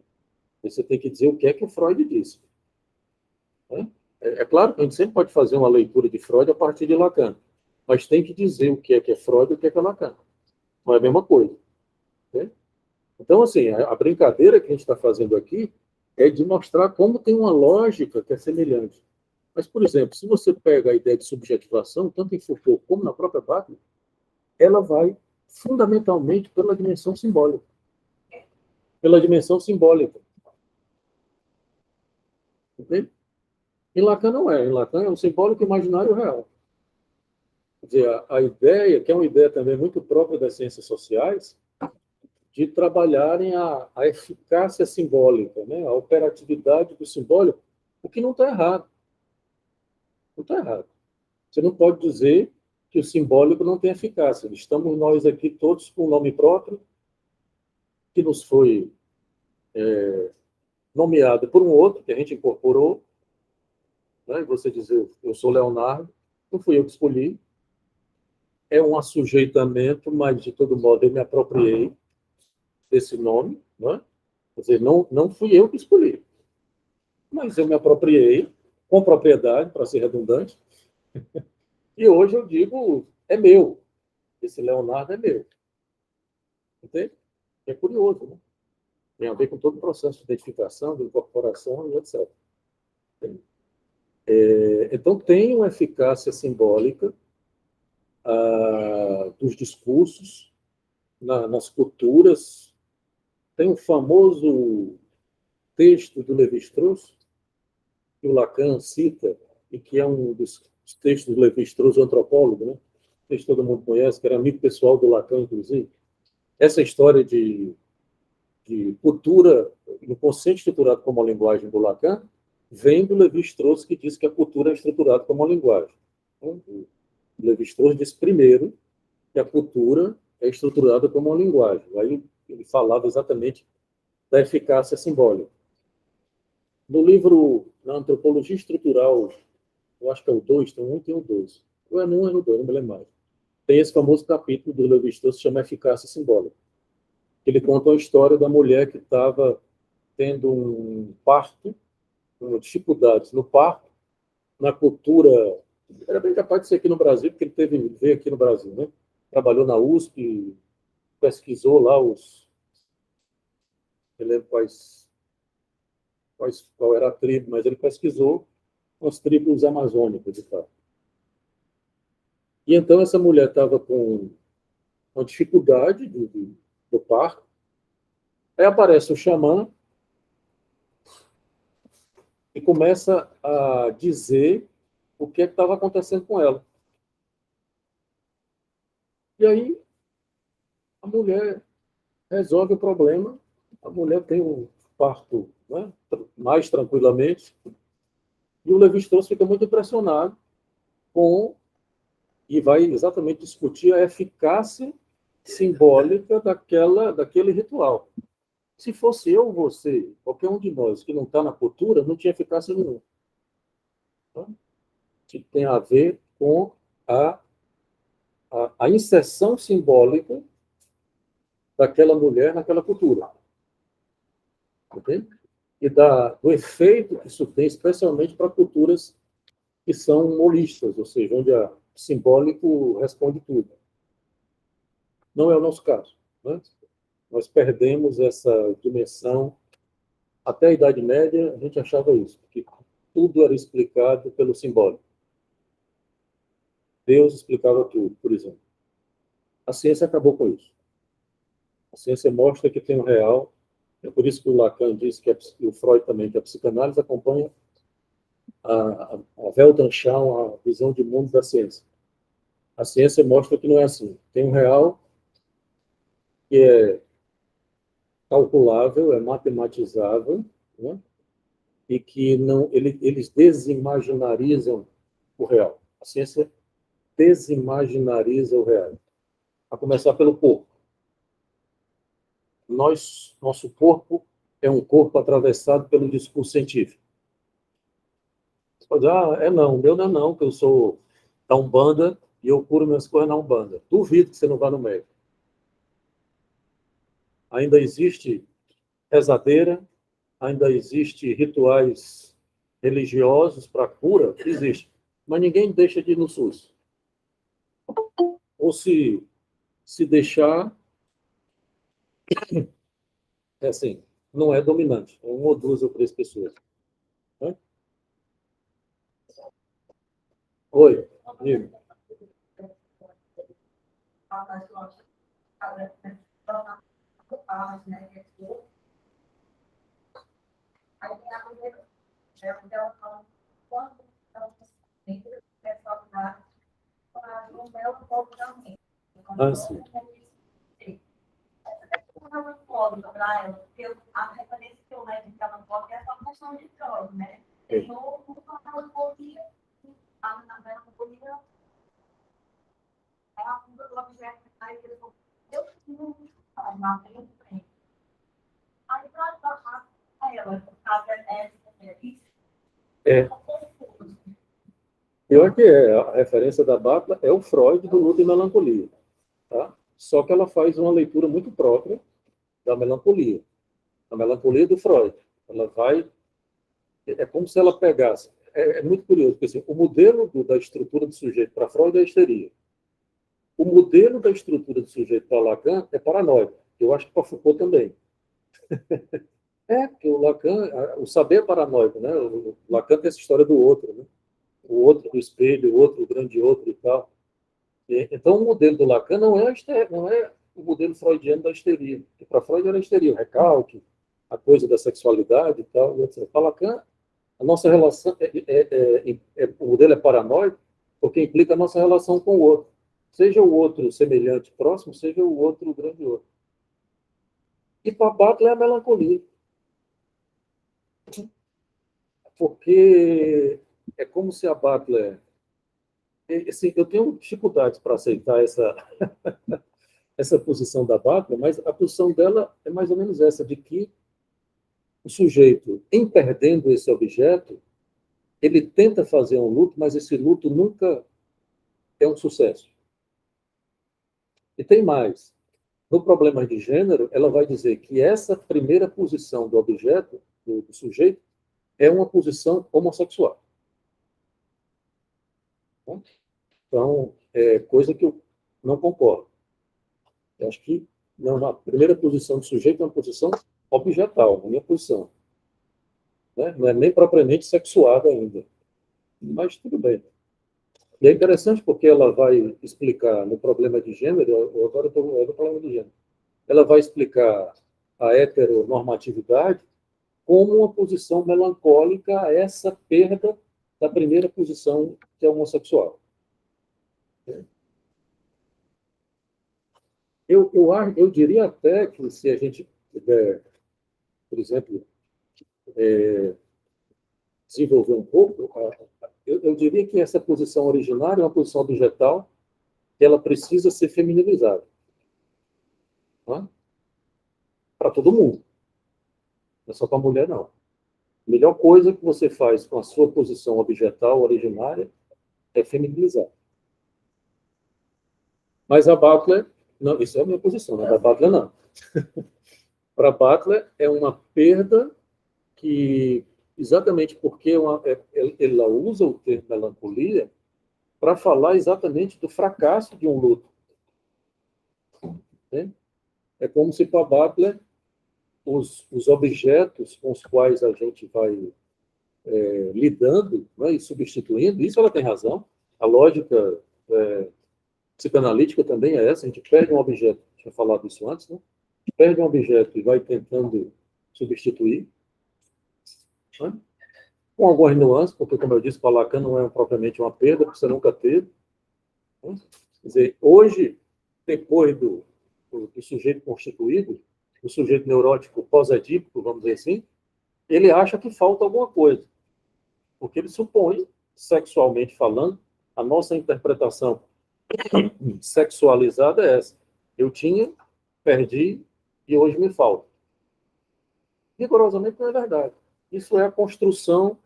Você tem que dizer o que é que o Freud disse. Né? É claro que a gente sempre pode fazer uma leitura de Freud a partir de Lacan, mas tem que dizer o que é Freud e o que é Lacan. Não é a mesma coisa. Né? Então, assim, a brincadeira que a gente está fazendo aqui é de mostrar como tem uma lógica que é semelhante. Mas, por exemplo, se você pega a ideia de subjetivação, tanto em Foucault como na própria Butler, ela vai fundamentalmente pela dimensão simbólica. Pela dimensão simbólica. Entende? Em Lacan não é. Em Lacan é um simbólico imaginário real. Quer dizer, a ideia, que é uma ideia também muito própria das ciências sociais, de trabalharem a eficácia simbólica, né? A operatividade do simbólico, o que não está errado. Não está errado. Você não pode dizer que o simbólico não tem eficácia. Estamos nós aqui todos com um nome próprio, que nos foi nomeado por um outro, que a gente incorporou, né? E você dizer, eu sou Leonardo, não fui eu que escolhi, é um assujeitamento, mas, de todo modo, eu me apropriei desse nome, né? Quer dizer, não fui eu que escolhi, mas eu me apropriei com propriedade, para ser redundante, e hoje eu digo, é meu, esse Leonardo é meu. Entende? É curioso, né? Tem a ver com todo o processo de identificação, de incorporação e etc. Então, tem uma eficácia simbólica dos discursos nas culturas. Tem um famoso texto do Lévi-Strauss, que o Lacan cita, e que é um dos textos do Lévi-Strauss, o antropólogo, né? Que todo mundo conhece, que era amigo pessoal do Lacan, inclusive. Essa história de cultura, inconsciente estruturado como a linguagem do Lacan, vem do Lévi-Strauss, que diz que a cultura é estruturada como a linguagem. Então, o Lévi-Strauss disse primeiro que a cultura é estruturada como uma linguagem. Aí ele falava exatamente da eficácia simbólica. No livro, na Antropologia Estrutural, eu acho que é o 2, tem um e tem o 2. Ou é no 1 ou é no 2, não me lembro mais. Tem esse famoso capítulo do Lévi-Strauss que se chama Eficácia Simbólica. Ele conta a história da mulher que estava tendo um parto, com dificuldades no parto, na cultura. Era bem capaz de ser aqui no Brasil, porque ele veio aqui no Brasil, né? Trabalhou na USP, pesquisou lá eu lembro qual era a tribo, mas ele pesquisou as tribos amazônicas e tal. E então essa mulher estava com uma dificuldade do parto. Aí aparece o xamã e começa a dizer o que estava acontecendo com ela. E aí a mulher resolve o problema, a mulher tem um parto, né, mais tranquilamente, e o Lévi-Strauss fica muito impressionado com, e vai exatamente discutir a eficácia simbólica daquele ritual. Se fosse eu ou você, qualquer um de nós que não está na cultura, não tinha eficácia nenhuma. Então, que tem a ver com a, a inserção simbólica daquela mulher naquela cultura. Entende? E do efeito que isso tem, especialmente para culturas que são holistas, ou seja, onde o simbólico responde tudo. Não é o nosso caso. Né? Nós perdemos essa dimensão. Até a Idade Média, a gente achava isso, que tudo era explicado pelo simbólico. Deus explicava tudo, por exemplo. A ciência acabou com isso. A ciência mostra que tem o real. É por isso que o Lacan diz e o Freud também, que a psicanálise acompanha a Weltanschauung, a visão de mundo da ciência. A ciência mostra que não é assim. Tem um real que é calculável, é matematizável, né? E que não, eles desimaginarizam o real. A ciência desimaginariza o real. A começar pelo corpo. Nosso corpo é um corpo atravessado pelo discurso científico. Você pode dizer, não, o meu não é não, que eu sou da Umbanda e eu curo minhas coisas na Umbanda. Duvido que você não vá no médico. Ainda existe rezadeira, ainda existe rituais religiosos para cura, existe. Mas ninguém deixa de ir no SUS. Ou se deixar, é assim, não é dominante. É uma ou duas ou três pessoas. Né? Oi, amigo. Ah, sim. Na melancolia, é a fuga do objeto. Aí ele falou, eu não tenho frente. Aí para ela, Pior que a referência da Butler é o Freud do Luto e Melancolia. Tá? Só que ela faz uma leitura muito própria da melancolia. A melancolia do Freud. Ela vai... É como se ela pegasse... É muito curioso, porque assim, o modelo da estrutura do sujeito para Freud é a histeria. O modelo da estrutura do sujeito para Lacan é paranoia. Eu acho que para Foucault também. Porque o Lacan... O saber é paranoico, né? O Lacan tem essa história do outro, né? O outro do espelho, o outro, o grande outro e tal. Então, o modelo do Lacan não é o modelo freudiano da histeria. Porque para Freud era a histeria, o recalque, a coisa da sexualidade e tal. Etc. Para Lacan, a nossa relação, o modelo é paranoico porque implica a nossa relação com o outro. Seja o outro semelhante, próximo, seja o outro o grande outro. E para Butler é a melancolia. Porque é como se a Butler... Assim, eu tenho dificuldades para aceitar essa posição da Butler, mas a posição dela é mais ou menos essa, de que o sujeito, em perdendo esse objeto, ele tenta fazer um luto, mas esse luto nunca é um sucesso. E tem mais. No problema de gênero, ela vai dizer que essa primeira posição do objeto, do sujeito, é uma posição homossexual. Então, é coisa que eu não concordo. Eu acho que não, a primeira posição do sujeito é uma posição objetal, na minha posição. Né? Não é nem propriamente sexuada ainda. Mas tudo bem. E é interessante porque ela vai explicar no problema de gênero, agora eu estou no problema de gênero, ela vai explicar a heteronormatividade como uma posição melancólica a essa perda da primeira posição, que é homossexual. Eu diria até que se a gente tiver, por exemplo, desenvolver um pouco, eu diria que essa posição originária é uma posição objetal que ela precisa ser feminilizada. Tá? Para todo mundo. Não é só para a mulher, não. A melhor coisa que você faz com a sua posição objetal originária é feminilizar. Mas a Butler, não, isso é a minha posição, né? Da Butler, não. Para Butler, é uma perda que, exatamente porque ela usa o termo melancolia para falar exatamente do fracasso de um luto. Né? É como se para Butler os objetos com os quais a gente vai lidando, né, e substituindo, isso ela tem razão. A lógica psicanalítica também é essa, a gente perde um objeto, tinha falado isso antes, né? Perde um objeto e vai tentando substituir, né? Com algumas nuances, porque, como eu disse, para Lacan não é propriamente uma perda, porque você nunca teve. Né? Quer dizer, hoje, depois do sujeito constituído, o sujeito neurótico pós-edípico, vamos dizer assim, ele acha que falta alguma coisa. Porque ele supõe, sexualmente falando, a nossa interpretação sexualizada é essa. Eu tinha, perdi e hoje me falta. Rigorosamente não é verdade. Isso é a construção,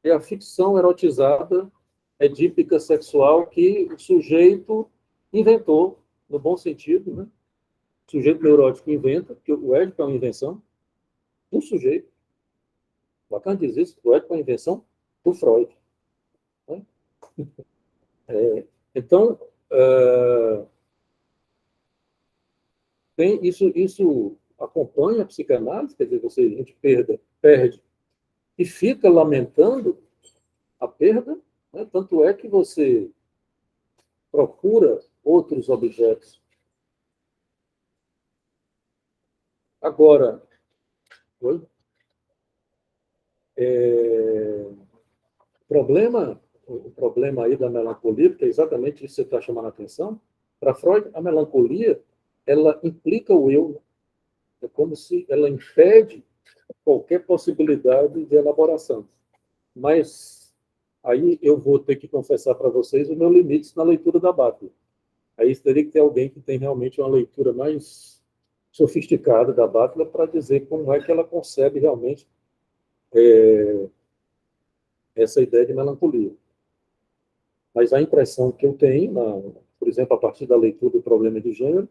é a ficção erotizada, edípica sexual que o sujeito inventou, no bom sentido, né? O sujeito neurótico inventa, porque o Édipo é uma invenção do sujeito. Lacan diz isso, o Édipo é uma invenção do Freud. Né? Então, isso acompanha a psicanálise, quer dizer, a gente perde e fica lamentando a perda, né? Tanto é que você procura outros objetos. Agora, o problema aí da melancolia, porque é exatamente isso que você está chamando a atenção, para Freud, a melancolia, ela implica o eu, é como se ela impede qualquer possibilidade de elaboração. Mas aí eu vou ter que confessar para vocês o meu limite na leitura da Butler. Aí teria que ter alguém que tem realmente uma leitura mais sofisticada da Butler para dizer como é que ela concebe realmente essa ideia de melancolia. Mas a impressão que eu tenho, por exemplo, a partir da leitura do problema de gênero,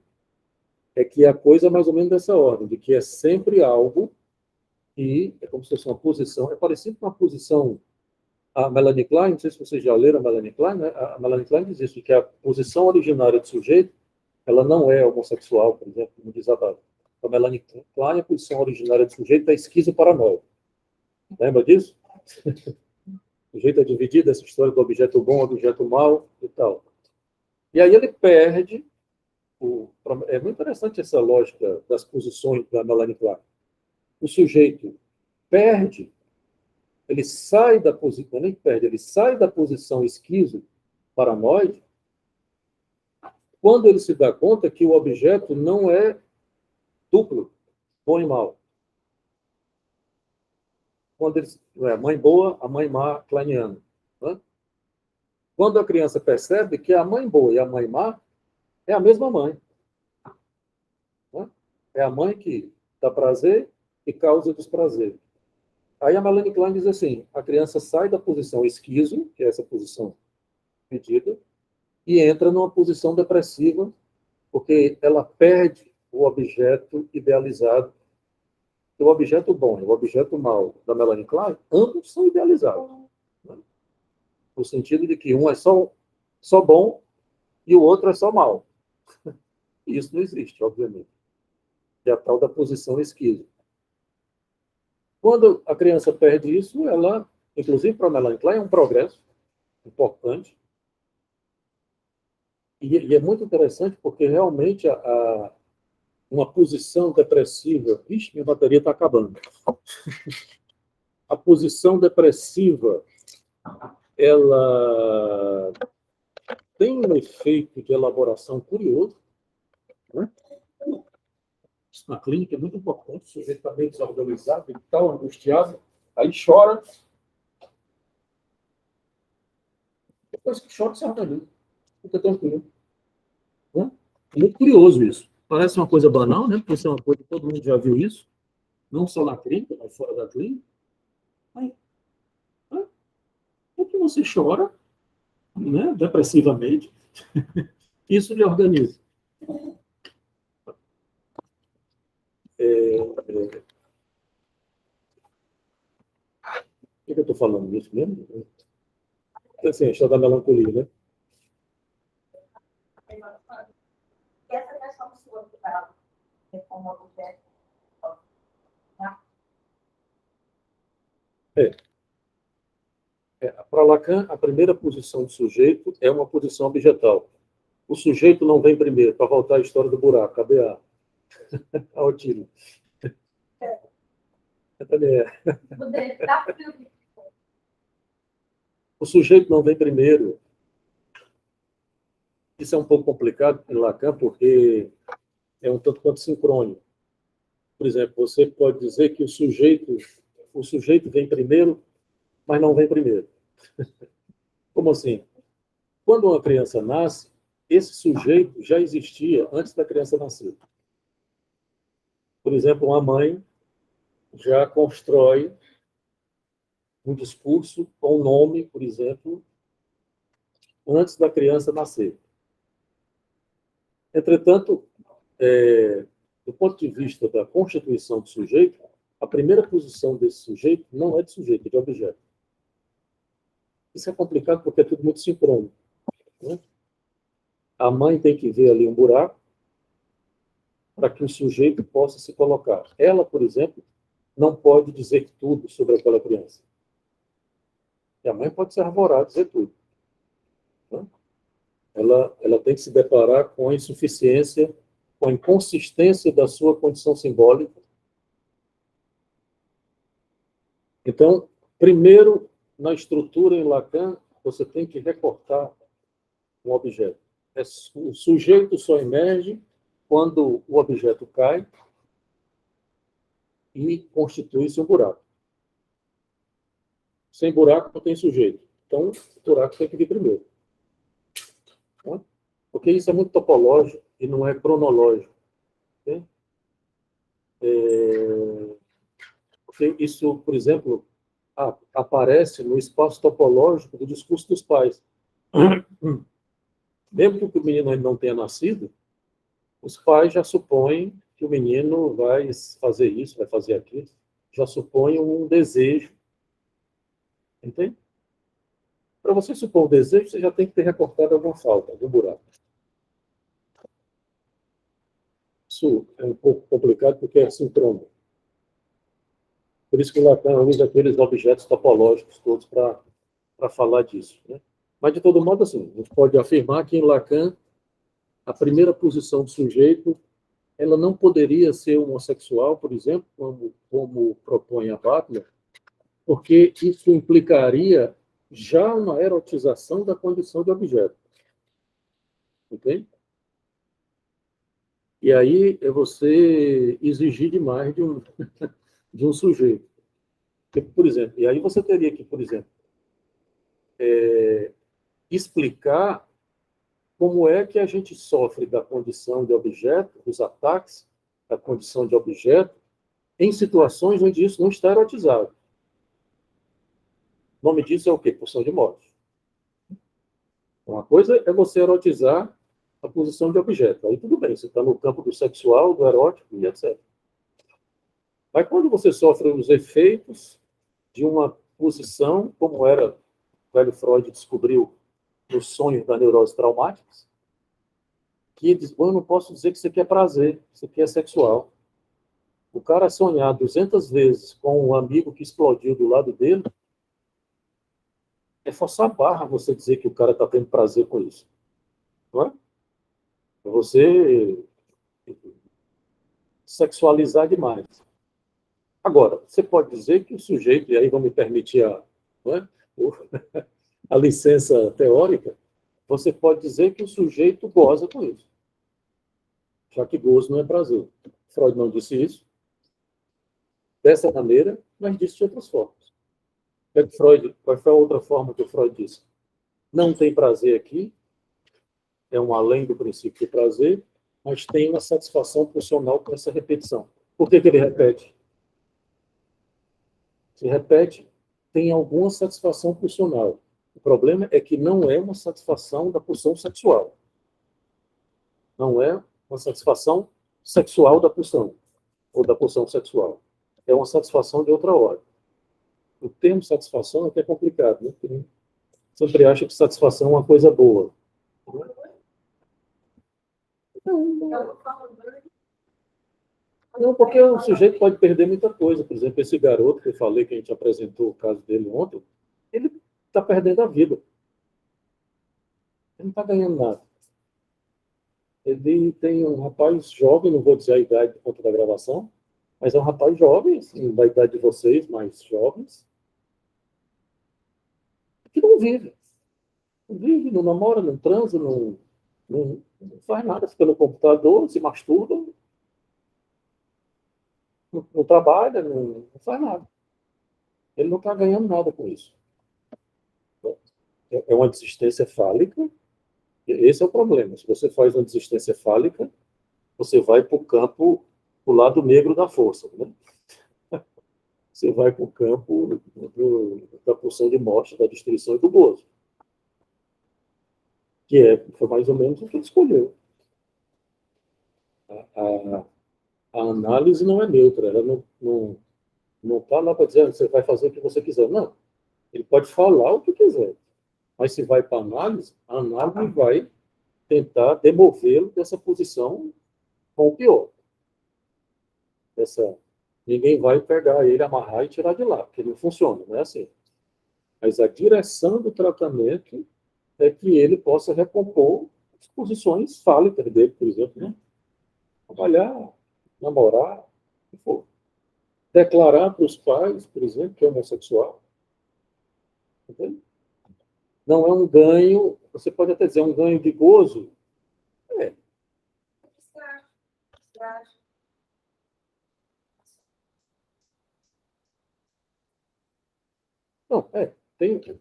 é que a coisa é mais ou menos dessa ordem, de que é sempre algo que é como se fosse uma posição, é parecido com uma posição. A Melanie Klein, não sei se vocês já leram a Melanie Klein, né? A Melanie Klein diz isso, que a posição originária do sujeito, ela não é homossexual, por exemplo, como diz a Bárbara. A Melanie Klein, a posição originária do sujeito é esquizoparanoia. Lembra disso? O jeito é dividido, essa história do objeto bom, objeto mau e tal. E aí ele perde. É muito interessante essa lógica das posições da Melanie Klein. O sujeito perde, ele sai da posição, nem perde, ele sai da posição esquizo paranoide quando ele se dá conta que o objeto não é duplo, bom e mal. Quando ele, a mãe boa, a mãe má, kleiniana. Né? Quando a criança percebe que a mãe boa e a mãe má é a mesma mãe. Né? É a mãe que dá prazer e causa desprazer. Aí a Melanie Klein diz assim, a criança sai da posição esquizo, que é essa posição pedida, e entra numa posição depressiva, porque ela perde o objeto idealizado. O objeto bom e o objeto mau da Melanie Klein, ambos são idealizados. Né? No sentido de que um é só bom e o outro é só mau. Isso não existe, obviamente. É a tal da posição esquizo. Quando a criança perde isso, ela, inclusive para a Melanie Klein, é um progresso importante. E é muito interessante porque realmente uma posição depressiva... Vixe, minha bateria está acabando. A posição depressiva, ela tem um efeito de elaboração curioso. Né? Isso na clínica é muito importante. O sujeito está meio desorganizado e tal, angustiado, aí chora. Depois que chora, se organiza. Fica tranquilo. Né? É muito curioso isso. Parece uma coisa banal, né? Porque isso é uma coisa que todo mundo já viu isso. Não só na clínica, mas fora da clínica. Aí, né? É que você chora, né? Depressivamente. Isso lhe organiza. Por que eu estou falando disso mesmo? Assim, a história da melancolia, né? E essa questão sua que ela como objeto, Para Lacan, a primeira posição do sujeito é uma posição objetal. O sujeito não vem primeiro, para voltar à história do buraco, a BA. A Otílio. O sujeito não vem primeiro. Isso é um pouco complicado em Lacan, porque é um tanto quanto sincrônico. Por exemplo, você pode dizer que o sujeito vem primeiro, mas não vem primeiro. Como assim? Quando uma criança nasce, esse sujeito já existia antes da criança nascer. Por exemplo, uma mãe já constrói um discurso com um nome, por exemplo, antes da criança nascer. Entretanto, do ponto de vista da constituição do sujeito, a primeira posição desse sujeito não é de sujeito, é de objeto. Isso é complicado porque é tudo muito sincrônico. Né? A mãe tem que ver ali um buraco para que o sujeito possa se colocar. Ela, por exemplo, não pode dizer tudo sobre aquela criança. E a mãe pode se arvorar, dizer tudo. Né? Ela tem que se deparar com a insuficiência, com a inconsistência da sua condição simbólica. Então, primeiro, na estrutura em Lacan, você tem que recortar um objeto. O sujeito só emerge quando o objeto cai e constitui-se um buraco. sem buraco não tem sujeito. Então, o buraco tem que vir primeiro. Tá? Porque isso é muito topológico e não é cronológico. Tá? Porque isso, por exemplo, aparece no espaço topológico do discurso dos pais. Mesmo que o menino ainda não tenha nascido, os pais já supõem que o menino vai fazer isso, vai fazer aquilo, já supõem um desejo. Entende? Para você supor um desejo, você já tem que ter recortado alguma falta, algum buraco. Isso é um pouco complicado porque é sincrônico. Por isso que o Lacan usa aqueles objetos topológicos todos para falar disso. Né? Mas, de todo modo, assim, a gente pode afirmar que em Lacan, a primeira posição do sujeito, ela não poderia ser homossexual, por exemplo, como propõe a Butler, porque isso implicaria já uma erotização da condição de objeto. Entende? E aí é você exigir demais de um sujeito. Porque, por exemplo, e aí você teria que, por exemplo, explicar como é que a gente sofre da condição de objeto, dos ataques da condição de objeto, em situações onde isso não está erotizado. O nome disso é o quê? Pulsão de morte. Uma coisa é você erotizar a posição de objeto. Aí tudo bem, você está no campo do sexual, do erótico e etc. Mas quando você sofre os efeitos de uma posição, como era o velho Freud descobriu nos sonhos da neurose traumáticas, que diz, eu não posso dizer que isso aqui é prazer, isso aqui é sexual. O cara sonhar 200 vezes com um amigo que explodiu do lado dele, é forçar a barra você dizer que o cara está tendo prazer com isso. Não é? É você sexualizar demais. Agora, você pode dizer que o sujeito, e aí vão me permitir não é? A licença teórica, você pode dizer que o sujeito goza com isso, já que gozo não é prazer. Freud não disse isso dessa maneira, mas disse de outras formas. Qual foi a outra forma que o Freud disse? Não tem prazer aqui, é um além do princípio de prazer, mas tem uma satisfação pulsional com essa repetição. Por que ele repete? Se repete, tem alguma satisfação pulsional. O problema é que não é uma satisfação da pulsão sexual. Não é uma satisfação sexual da pulsão, ou da pulsão sexual. É uma satisfação de outra ordem. O termo satisfação é que é complicado, né? Porque sempre acha que satisfação é uma coisa boa. Não, porque o sujeito pode perder muita coisa. Por exemplo, esse garoto que eu falei, que a gente apresentou o caso dele ontem, ele está perdendo a vida. Ele não está ganhando nada. Ele tem um rapaz jovem, não vou dizer a idade por conta da gravação, mas é um rapaz jovem, assim, da idade de vocês, mais jovens, que não vive. Não vive, não namora, não transa, não faz nada, fica no computador, se masturba, não trabalha, não faz nada. Ele não está ganhando nada com isso. É uma desistência fálica. Esse é o problema. Se você faz uma desistência fálica, você vai para o campo, para o lado negro da força. Né? Você vai para o campo da pulsão de morte, da destruição e do gozo. Foi mais ou menos o que ele escolheu. A análise não é neutra, ela não está lá para dizer que você vai fazer o que você quiser. Não. Ele pode falar o que quiser. Mas se vai para a análise vai tentar demovê-lo dessa posição com o pior. Ninguém vai pegar ele, amarrar e tirar de lá, porque não funciona, não é assim. Mas a direção do tratamento é que ele possa recompor as posições fálicas dele, por exemplo, né? Trabalhar, namorar, o que for. Declarar para os pais, por exemplo, que é homossexual. Entende? Não é um ganho, você pode até dizer, um ganho de gozo. É. Não,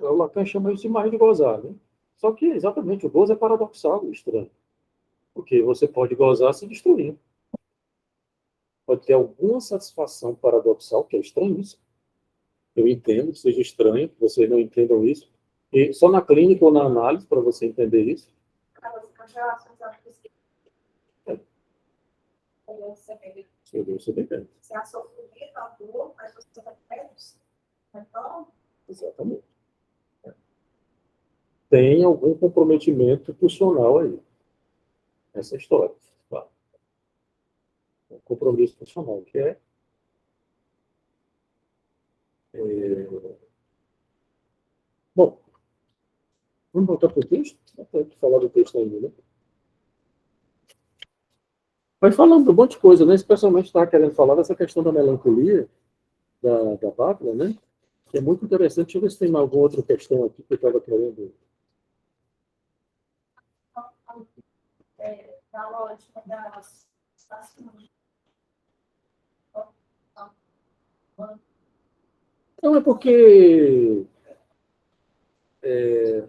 o Lacan chama isso de mais de gozar, né? Só que, exatamente, o gozo é paradoxal e estranho. Porque você pode gozar se destruindo. Pode ter alguma satisfação paradoxal, que é estranho isso. Eu entendo que seja estranho, que vocês não entendam isso. E só na clínica ou na análise, para você entender isso. Você bem entende. Se a sofrimento, a dor, mas você vai menos. Então, Exatamente. Tem algum comprometimento funcional aí. Essa história. Tá? Um compromisso funcional, que Bom, vamos voltar para o texto? Para falar do texto ainda, né? Vai falando de um monte de coisa, né? Especialmente estava querendo falar dessa questão da melancolia da Bárbara, né? Que é muito interessante. Deixa eu ver se tem mais alguma outra questão aqui que eu estava querendo. na lógica das Não, é porque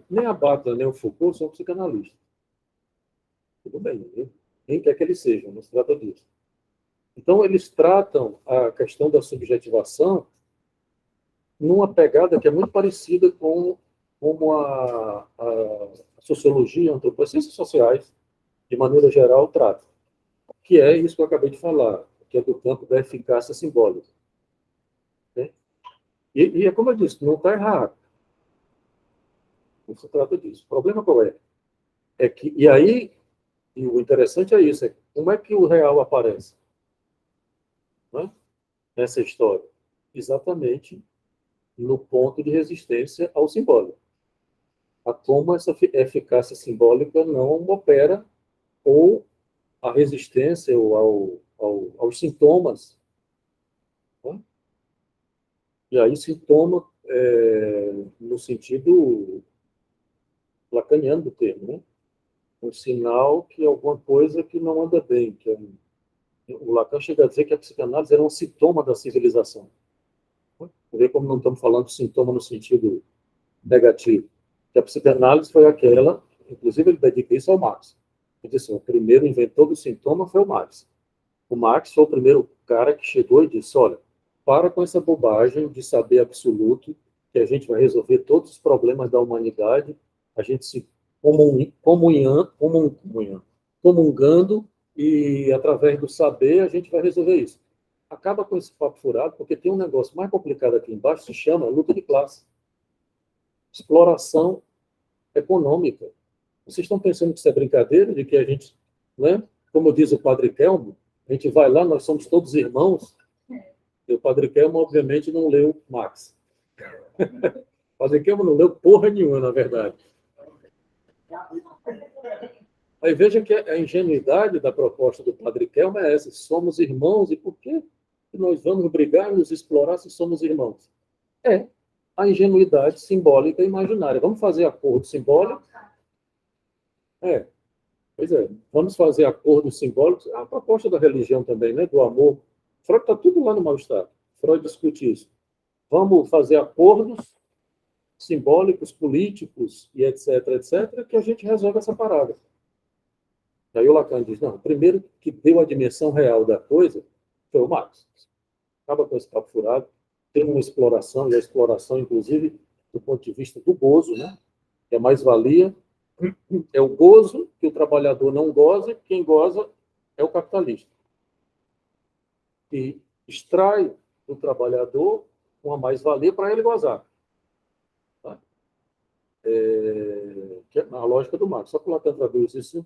nem a Bárbara nem o Foucault são psicanalistas. Tudo bem, né? Quem quer que eles sejam, não se trata disso. Então, eles tratam a questão da subjetivação numa pegada que é muito parecida com como a sociologia, a antropologia, as ciências sociais, de maneira geral, tratam. Que é isso que eu acabei de falar, que é do campo da eficácia simbólica. Né? E é como eu disse, não está errado. Não se trata disso. O problema qual é? É que, e aí, e o interessante é isso, é como é que o real aparece, né? Nessa história? Exatamente no ponto de resistência ao simbólico. A como essa eficácia simbólica não opera ou a resistência aos sintomas. Né? E aí, sintoma no sentido lacaniano do termo, né? Um sinal que alguma coisa que não anda bem. O Lacan chega a dizer que a psicanálise era um sintoma da civilização. Vê como não estamos falando de sintoma no sentido negativo. Que a psicanálise foi aquela, inclusive ele dedica isso ao Marx. Ele disse assim, o primeiro inventor do sintoma foi o Marx. O Marx foi o primeiro cara que chegou e disse, olha, para com essa bobagem de saber absoluto, que a gente vai resolver todos os problemas da humanidade, a gente se comungando e através do saber a gente vai resolver isso. Acaba com esse papo furado, porque tem um negócio mais complicado aqui embaixo, se chama luta de classe. Exploração econômica. Vocês estão pensando que isso é brincadeira, de que a gente, né? Como diz o Padre Kelmo, a gente vai lá, nós somos todos irmãos. E o Padre Kelmo, obviamente, não leu Marx. O Padre Kelmo não leu porra nenhuma, na verdade. Aí veja que a ingenuidade da proposta do Padre Kelmo é essa: somos irmãos, e por que nós vamos brigar e nos explorar se somos irmãos? É a ingenuidade simbólica e imaginária. Vamos fazer acordo simbólico? Pois é, vamos fazer acordos simbólicos. A proposta da religião também, né, do amor. Freud está tudo lá no mal-estar. Freud discute isso. Vamos fazer acordos simbólicos, políticos e etc., etc., que a gente resolve essa parada. Aí o Lacan diz, não, o primeiro que deu a dimensão real da coisa foi o Marx. Acaba com esse papo furado. Tem uma exploração, e a exploração, inclusive, do ponto de vista do gozo, né, que é mais-valia. É o gozo que o trabalhador não goza, quem goza é o capitalista. E extrai do trabalhador uma mais-valia para ele gozar. Tá? Que é a lógica do Marx. Só que o Lacan traduz isso.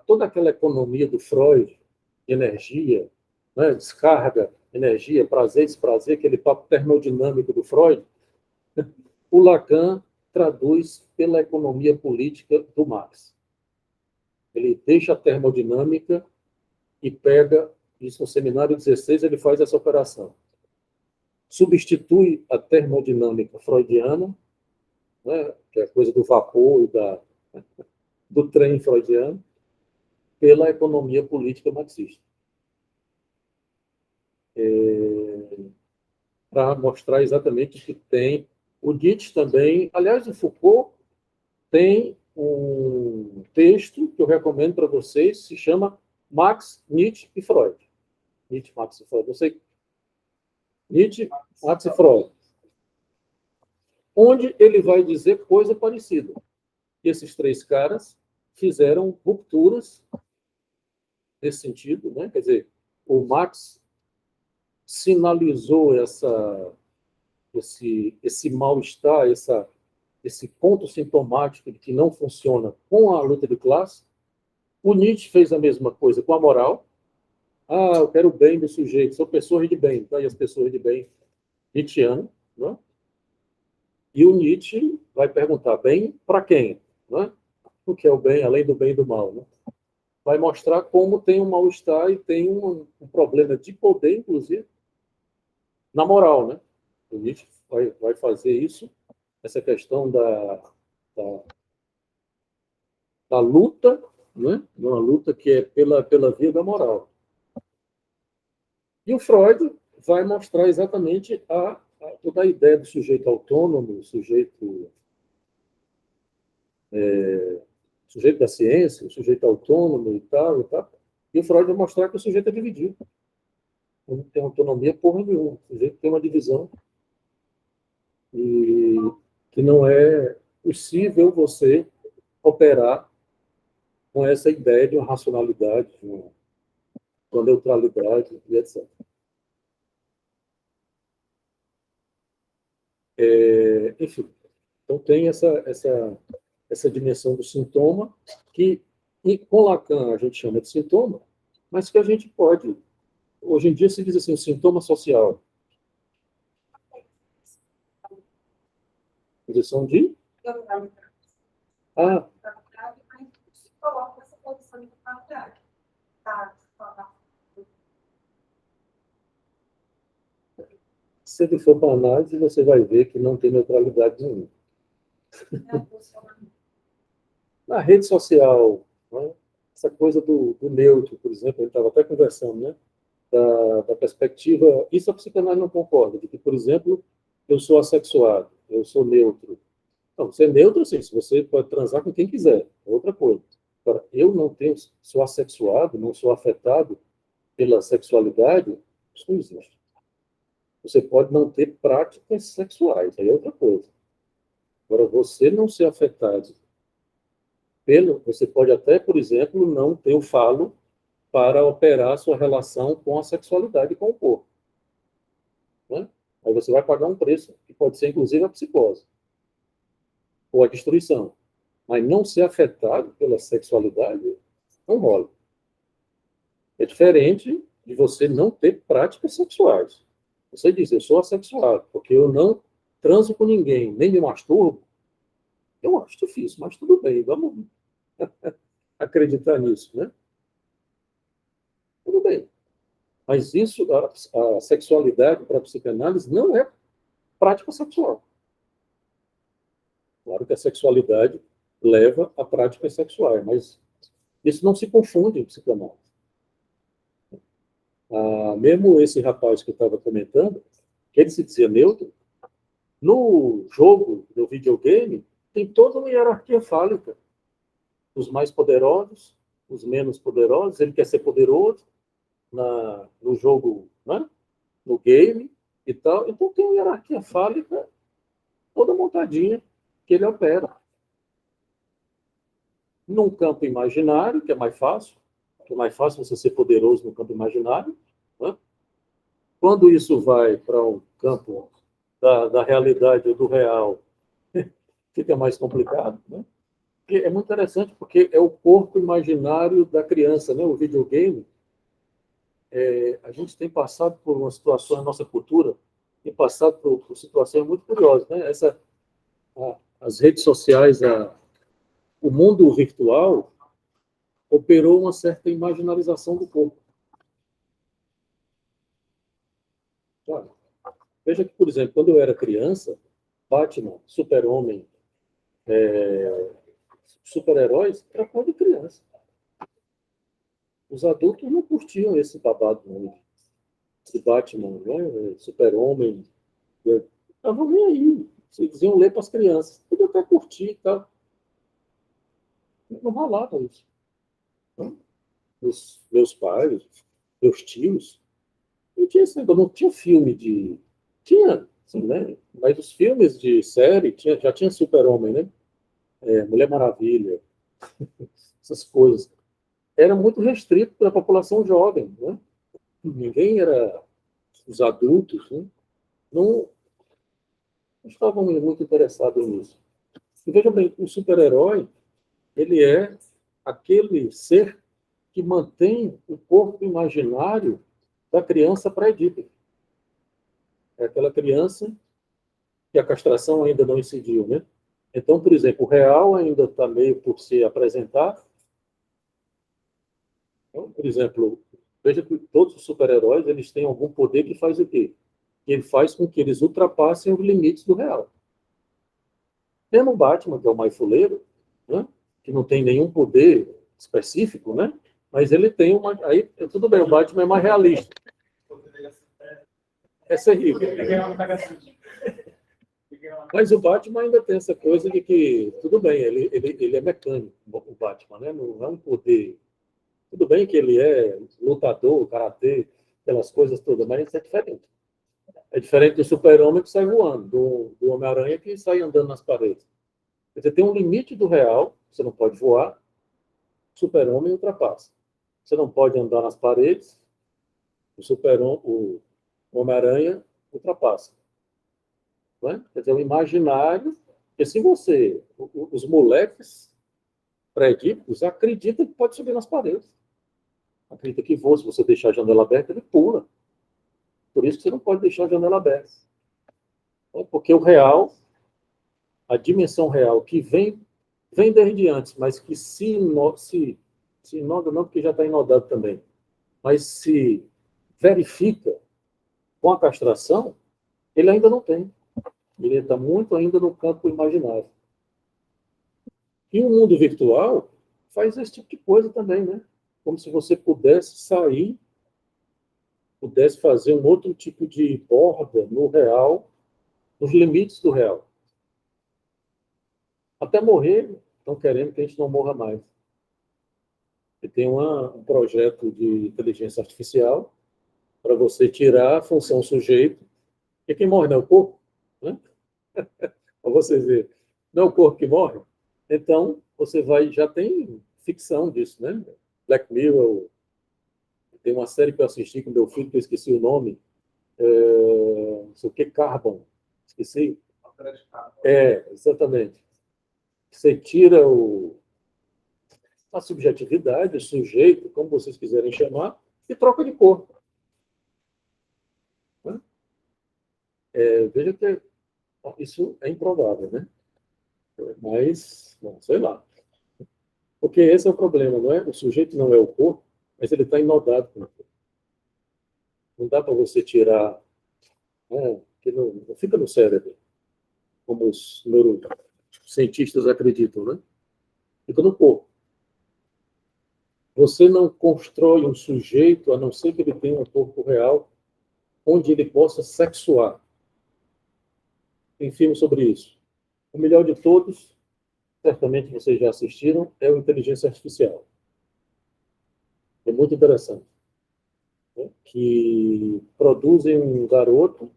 Toda aquela economia do Freud, energia, né, descarga, energia, prazer, desprazer, aquele papo termodinâmico do Freud, o Lacan traduz pela economia política do Marx. Ele deixa a termodinâmica e pega, isso no seminário 16, ele faz essa operação. Substitui a termodinâmica freudiana, né, que é a coisa do vapor e do trem freudiano, pela economia política marxista. para mostrar exatamente que tem. O Nietzsche também, aliás, o Foucault tem um texto que eu recomendo para vocês, se chama Marx, Nietzsche e Freud. Nietzsche, Marx e Freud. Não sei. Nietzsche, Marx e Freud. Onde ele vai dizer coisa parecida. Esses três caras fizeram rupturas nesse sentido, né? Quer dizer, o Marx sinalizou esse mal-estar, esse ponto sintomático de que não funciona com a luta de classe. O Nietzsche fez a mesma coisa com a moral. Ah, eu quero o bem do sujeito, são pessoas de bem, tá? E as pessoas de bem nietzschiano, né? E o Nietzsche vai perguntar, bem para quem? Né? O que é o bem, além do bem e do mal, né? Vai mostrar como tem um mal-estar e tem um problema de poder, inclusive, na moral, né? O Nietzsche vai fazer isso, essa questão da, da luta, né? Uma luta que é pela via da moral. E o Freud vai mostrar exatamente toda a ideia do sujeito autônomo, sujeito da ciência, o sujeito autônomo e tal, e tal. E o Freud vai mostrar que o sujeito é dividido. Não tem autonomia porra nenhuma. O sujeito tem uma divisão e que não é possível você operar com essa ideia de uma racionalidade, de uma neutralidade e etc. Enfim, então tem essa dimensão do sintoma que, com Lacan, a gente chama de sintoma, mas que a gente pode, hoje em dia se diz assim, o sintoma social. Posição de? Ah, Coloca essa posição de neutralidade. Tá? se ele for para análise, você vai ver que não tem neutralidade nenhuma. Na rede social, né, essa coisa do neutro, por exemplo, a gente estava até conversando, né, da perspectiva, isso a psicanálise não concorda, de que, por exemplo, eu sou assexuado, eu sou neutro. Não, você é neutro, assim, se você pode transar com quem quiser, é outra coisa. Agora, eu não tenho, sou assexuado, não sou afetado pela sexualidade, isso não existe. Você pode não ter práticas sexuais, aí é outra coisa. Agora, você não ser afetado você pode até, por exemplo, não ter o falo para operar a sua relação com a sexualidade e com o corpo. Né? Aí você vai pagar um preço, que pode ser, inclusive, a psicose ou a destruição. Mas não ser afetado pela sexualidade não rola. É diferente de você não ter práticas sexuais. Você diz, eu sou assexuado, porque eu não transo com ninguém, nem me masturbo. Eu acho difícil, mas tudo bem, vamos acreditar nisso, né? Tudo bem. Mas isso, a sexualidade para a psicanálise não é prática sexual. Claro que a sexualidade leva a práticas sexuais, mas isso não se confunde em psicanálise. Mesmo esse rapaz que eu estava comentando, que ele se dizia neutro, no jogo, no videogame, tem toda uma hierarquia fálica. Os mais poderosos, os menos poderosos, ele quer ser poderoso no jogo, né? No game e tal. Então tem uma hierarquia fálica toda montadinha que ele opera. Num campo imaginário, que é mais fácil, você ser poderoso no campo imaginário. Né? Quando isso vai para um campo da realidade ou do real, fica mais complicado. Né? É muito interessante porque é o corpo imaginário da criança, né? O videogame. A gente tem passado por uma situação na nossa cultura, tem passado por situações muito curiosas. Né? As redes sociais, o mundo virtual operou uma certa imaginarização do corpo. Claro. Veja que, por exemplo, quando eu era criança, Batman, Super-Homem, super-heróis, era coisa de criança. Os adultos não curtiam esse babado não, de Batman, né? Super-Homem, Estavam nem aí. Vocês diziam ler para as crianças. Podia até curtir e tal. Não rolava isso. Né? Os meus pais, meus tios, não tinha, não tinha filme de. Tinha, assim, né? Mas os filmes de série já tinha Super-Homem, né? Mulher Maravilha, essas coisas. Era muito restrito para a população jovem, né? Ninguém era. Os adultos, né? Não estavam muito interessados nisso. E veja bem, o super-herói, ele é aquele ser que mantém o corpo imaginário da criança pré-edípica. É aquela criança que a castração ainda não incidiu, né? Então, por exemplo, o real ainda está meio por se apresentar. Então, por exemplo, veja que todos os super-heróis eles têm algum poder que faz o quê? Que ele faz com que eles ultrapassem os limites do real. Mesmo o Batman, que é o mais fuleiro, né? Que não tem nenhum poder específico, né? Mas ele tem uma. Aí, tudo bem, o Batman é mais realista. É terrível. Mas o Batman ainda tem essa coisa de que, tudo bem, ele é mecânico, o Batman, né? Não é um poder. Tudo bem que ele é lutador, karatê, aquelas coisas todas, mas isso é diferente. É diferente do Super-Homem que sai voando, do Homem-Aranha que sai andando nas paredes. Você tem um limite do real, você não pode voar, o Super-Homem ultrapassa. Você não pode andar nas paredes, o Homem-Aranha ultrapassa. Né? Quer dizer, o imaginário, porque se você, os moleques pré-edípicos acreditam que pode subir nas paredes. Acredita que voa, se você deixar a janela aberta, ele pula. Por isso que você não pode deixar a janela aberta. Porque o real, a dimensão real que vem desde antes, mas que se inoda não, porque já está inodado também, mas se verifica com a castração, ele ainda não tem. Ele está muito ainda no campo imaginário. E o mundo virtual faz esse tipo de coisa também, né? Como se você pudesse sair, pudesse fazer um outro tipo de borda no real, nos limites do real. Até morrer, estão querendo que a gente não morra mais. E tem um projeto de inteligência artificial para você tirar a função sujeito, e quem morre não é o corpo, né? Para você ver, não é o corpo que morre. Então, você vai, já tem ficção disso, né? Black Mirror, tem uma série que eu assisti com meu filho, que eu esqueci o nome, não sei o que, Carbon, esqueci. Exatamente. Você tira a subjetividade, o sujeito, como vocês quiserem chamar, e troca de corpo. Né? Veja que isso é improvável, né? Mas, bom, sei lá. Porque esse é o problema, não é? O sujeito não é o corpo, mas ele está inodado com o corpo. Não dá para você tirar, né? Que não fica no cérebro, como os neurocientistas acreditam, né? Fica no corpo. Você não constrói um sujeito, a não ser que ele tenha um corpo real, onde ele possa sexuar. Tem filme sobre isso. O melhor de todos, certamente vocês já assistiram, é o Inteligência Artificial. É muito interessante. Né? Que produzem um garoto.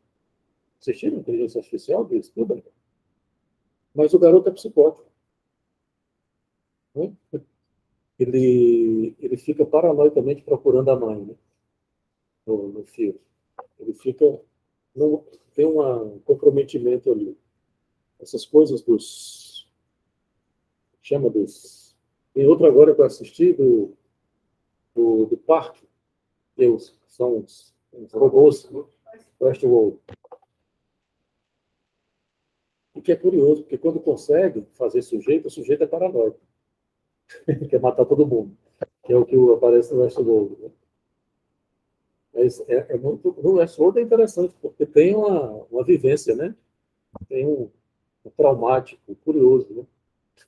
Assistiram Inteligência Artificial? Do Spielberg? Mas o garoto é psicótico. Né? Ele fica paranoicamente procurando a mãe, né? no filme. Ele fica. Não, tem um comprometimento ali. Essas coisas dos. Chama dos. Tem outro agora que eu assisti, do parque, que são os robôs, Westworld. E que é curioso, porque quando consegue fazer sujeito, o sujeito é paranoico. Quer matar todo mundo. Que é o que aparece no Westworld. Né? Mas muito. No Westworld é interessante, porque tem uma vivência, né? Tem um traumático, curioso,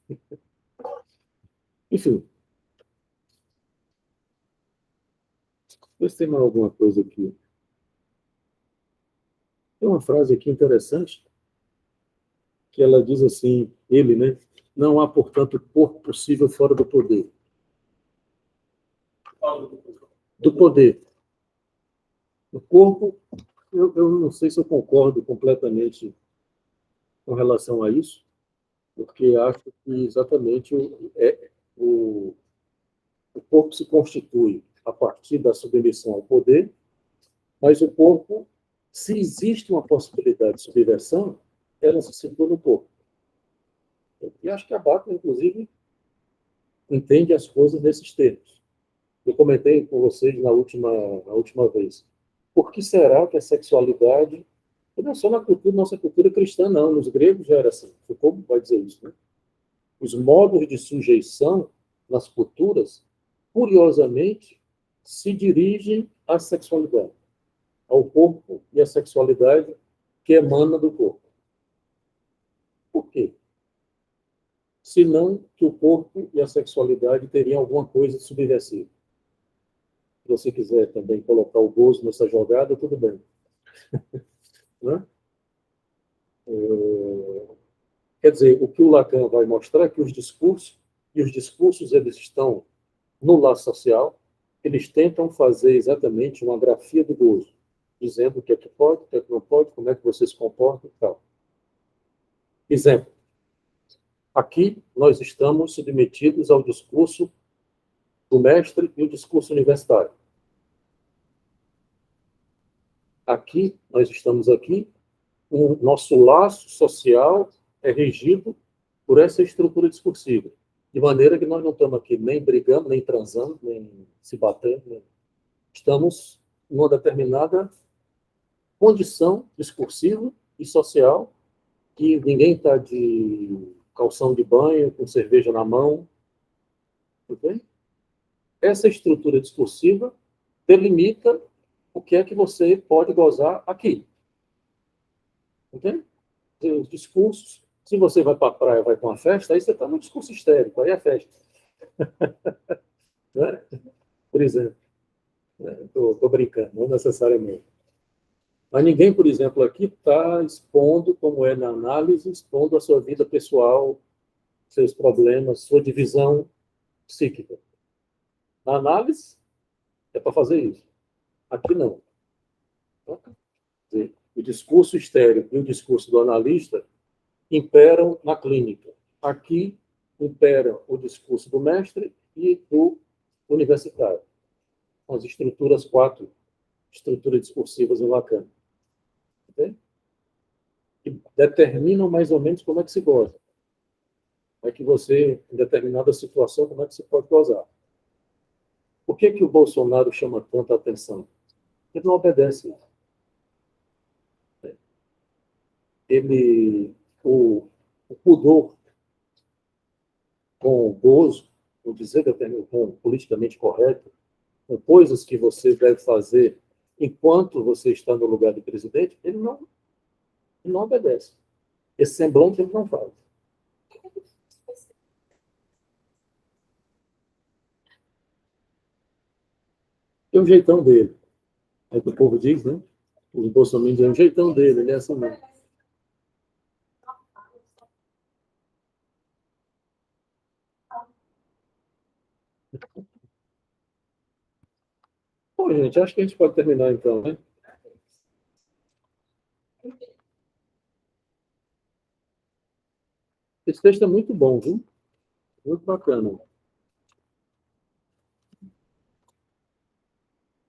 né? Enfim, ver se tem mais alguma coisa aqui. Tem uma frase aqui interessante, que ela diz assim, ele, né? Não há, portanto, corpo possível fora do poder. Do poder. O corpo, eu não sei se eu concordo completamente com relação a isso, porque acho que exatamente o, o corpo se constitui a partir da submissão ao poder, mas o corpo, se existe uma possibilidade de subversão, ela se situa no corpo. E acho que a Bhakti, inclusive, entende as coisas nesses termos. Eu comentei com vocês na última vez. Por que será que a sexualidade, não é só na cultura, nossa cultura cristã, não, nos gregos já era assim, Foucault vai dizer isso, né? Os modos de sujeição nas culturas, curiosamente, se dirigem à sexualidade, ao corpo e à sexualidade que emana do corpo. Por quê? Senão que o corpo e a sexualidade teriam alguma coisa subversiva. Se você quiser também colocar o gozo nessa jogada, tudo bem. Né? Quer dizer, o que o Lacan vai mostrar é que os discursos eles estão no laço social, eles tentam fazer exatamente uma grafia do gozo, dizendo o que é que pode, o que é que não pode, como é que você se comporta e tal. Exemplo. Aqui nós estamos submetidos ao discurso do mestre e o discurso universitário. Aqui, nós estamos aqui, o nosso laço social é regido por essa estrutura discursiva, de maneira que nós não estamos aqui nem brigando, nem transando, nem se batendo, nem... Estamos numa determinada condição discursiva e social, que ninguém está de calção de banho, com cerveja na mão. Okay? Essa estrutura discursiva delimita o que é que você pode gozar aqui. Entende? Os discursos, se você vai para a praia, vai para uma festa, aí você está no discurso histérico, aí é festa. Né? Por exemplo. Estou brincando, não necessariamente. Mas ninguém, por exemplo, aqui está expondo, como é na análise, expondo a sua vida pessoal, seus problemas, sua divisão psíquica. Na análise, é para fazer isso. Aqui não. O discurso estéril e o discurso do analista imperam na clínica. Aqui impera o discurso do mestre e do universitário. As estruturas, 4 estruturas discursivas em Lacan. Okay? Que determinam mais ou menos como é que se goza. Como é que você, em determinada situação, como é que se pode gozar. Por que o Bolsonaro chama tanta atenção? Ele não obedece isso. O pudor com gozo, vou dizer com politicamente correto, com coisas que você deve fazer enquanto você está no lugar de presidente, ele não obedece. Esse semblante ele não faz. É o jeitão dele. É o que o povo diz, né? Os bolsominions é o jeitão dele, ele é assim mesmo. Bom, gente, acho que a gente pode terminar então, né? Esse texto é muito bom, viu? Muito bacana. Vou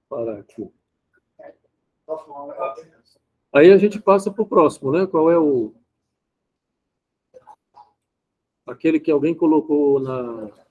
parar aqui. Aí a gente passa para o próximo, né? Qual é o... Aquele que alguém colocou na...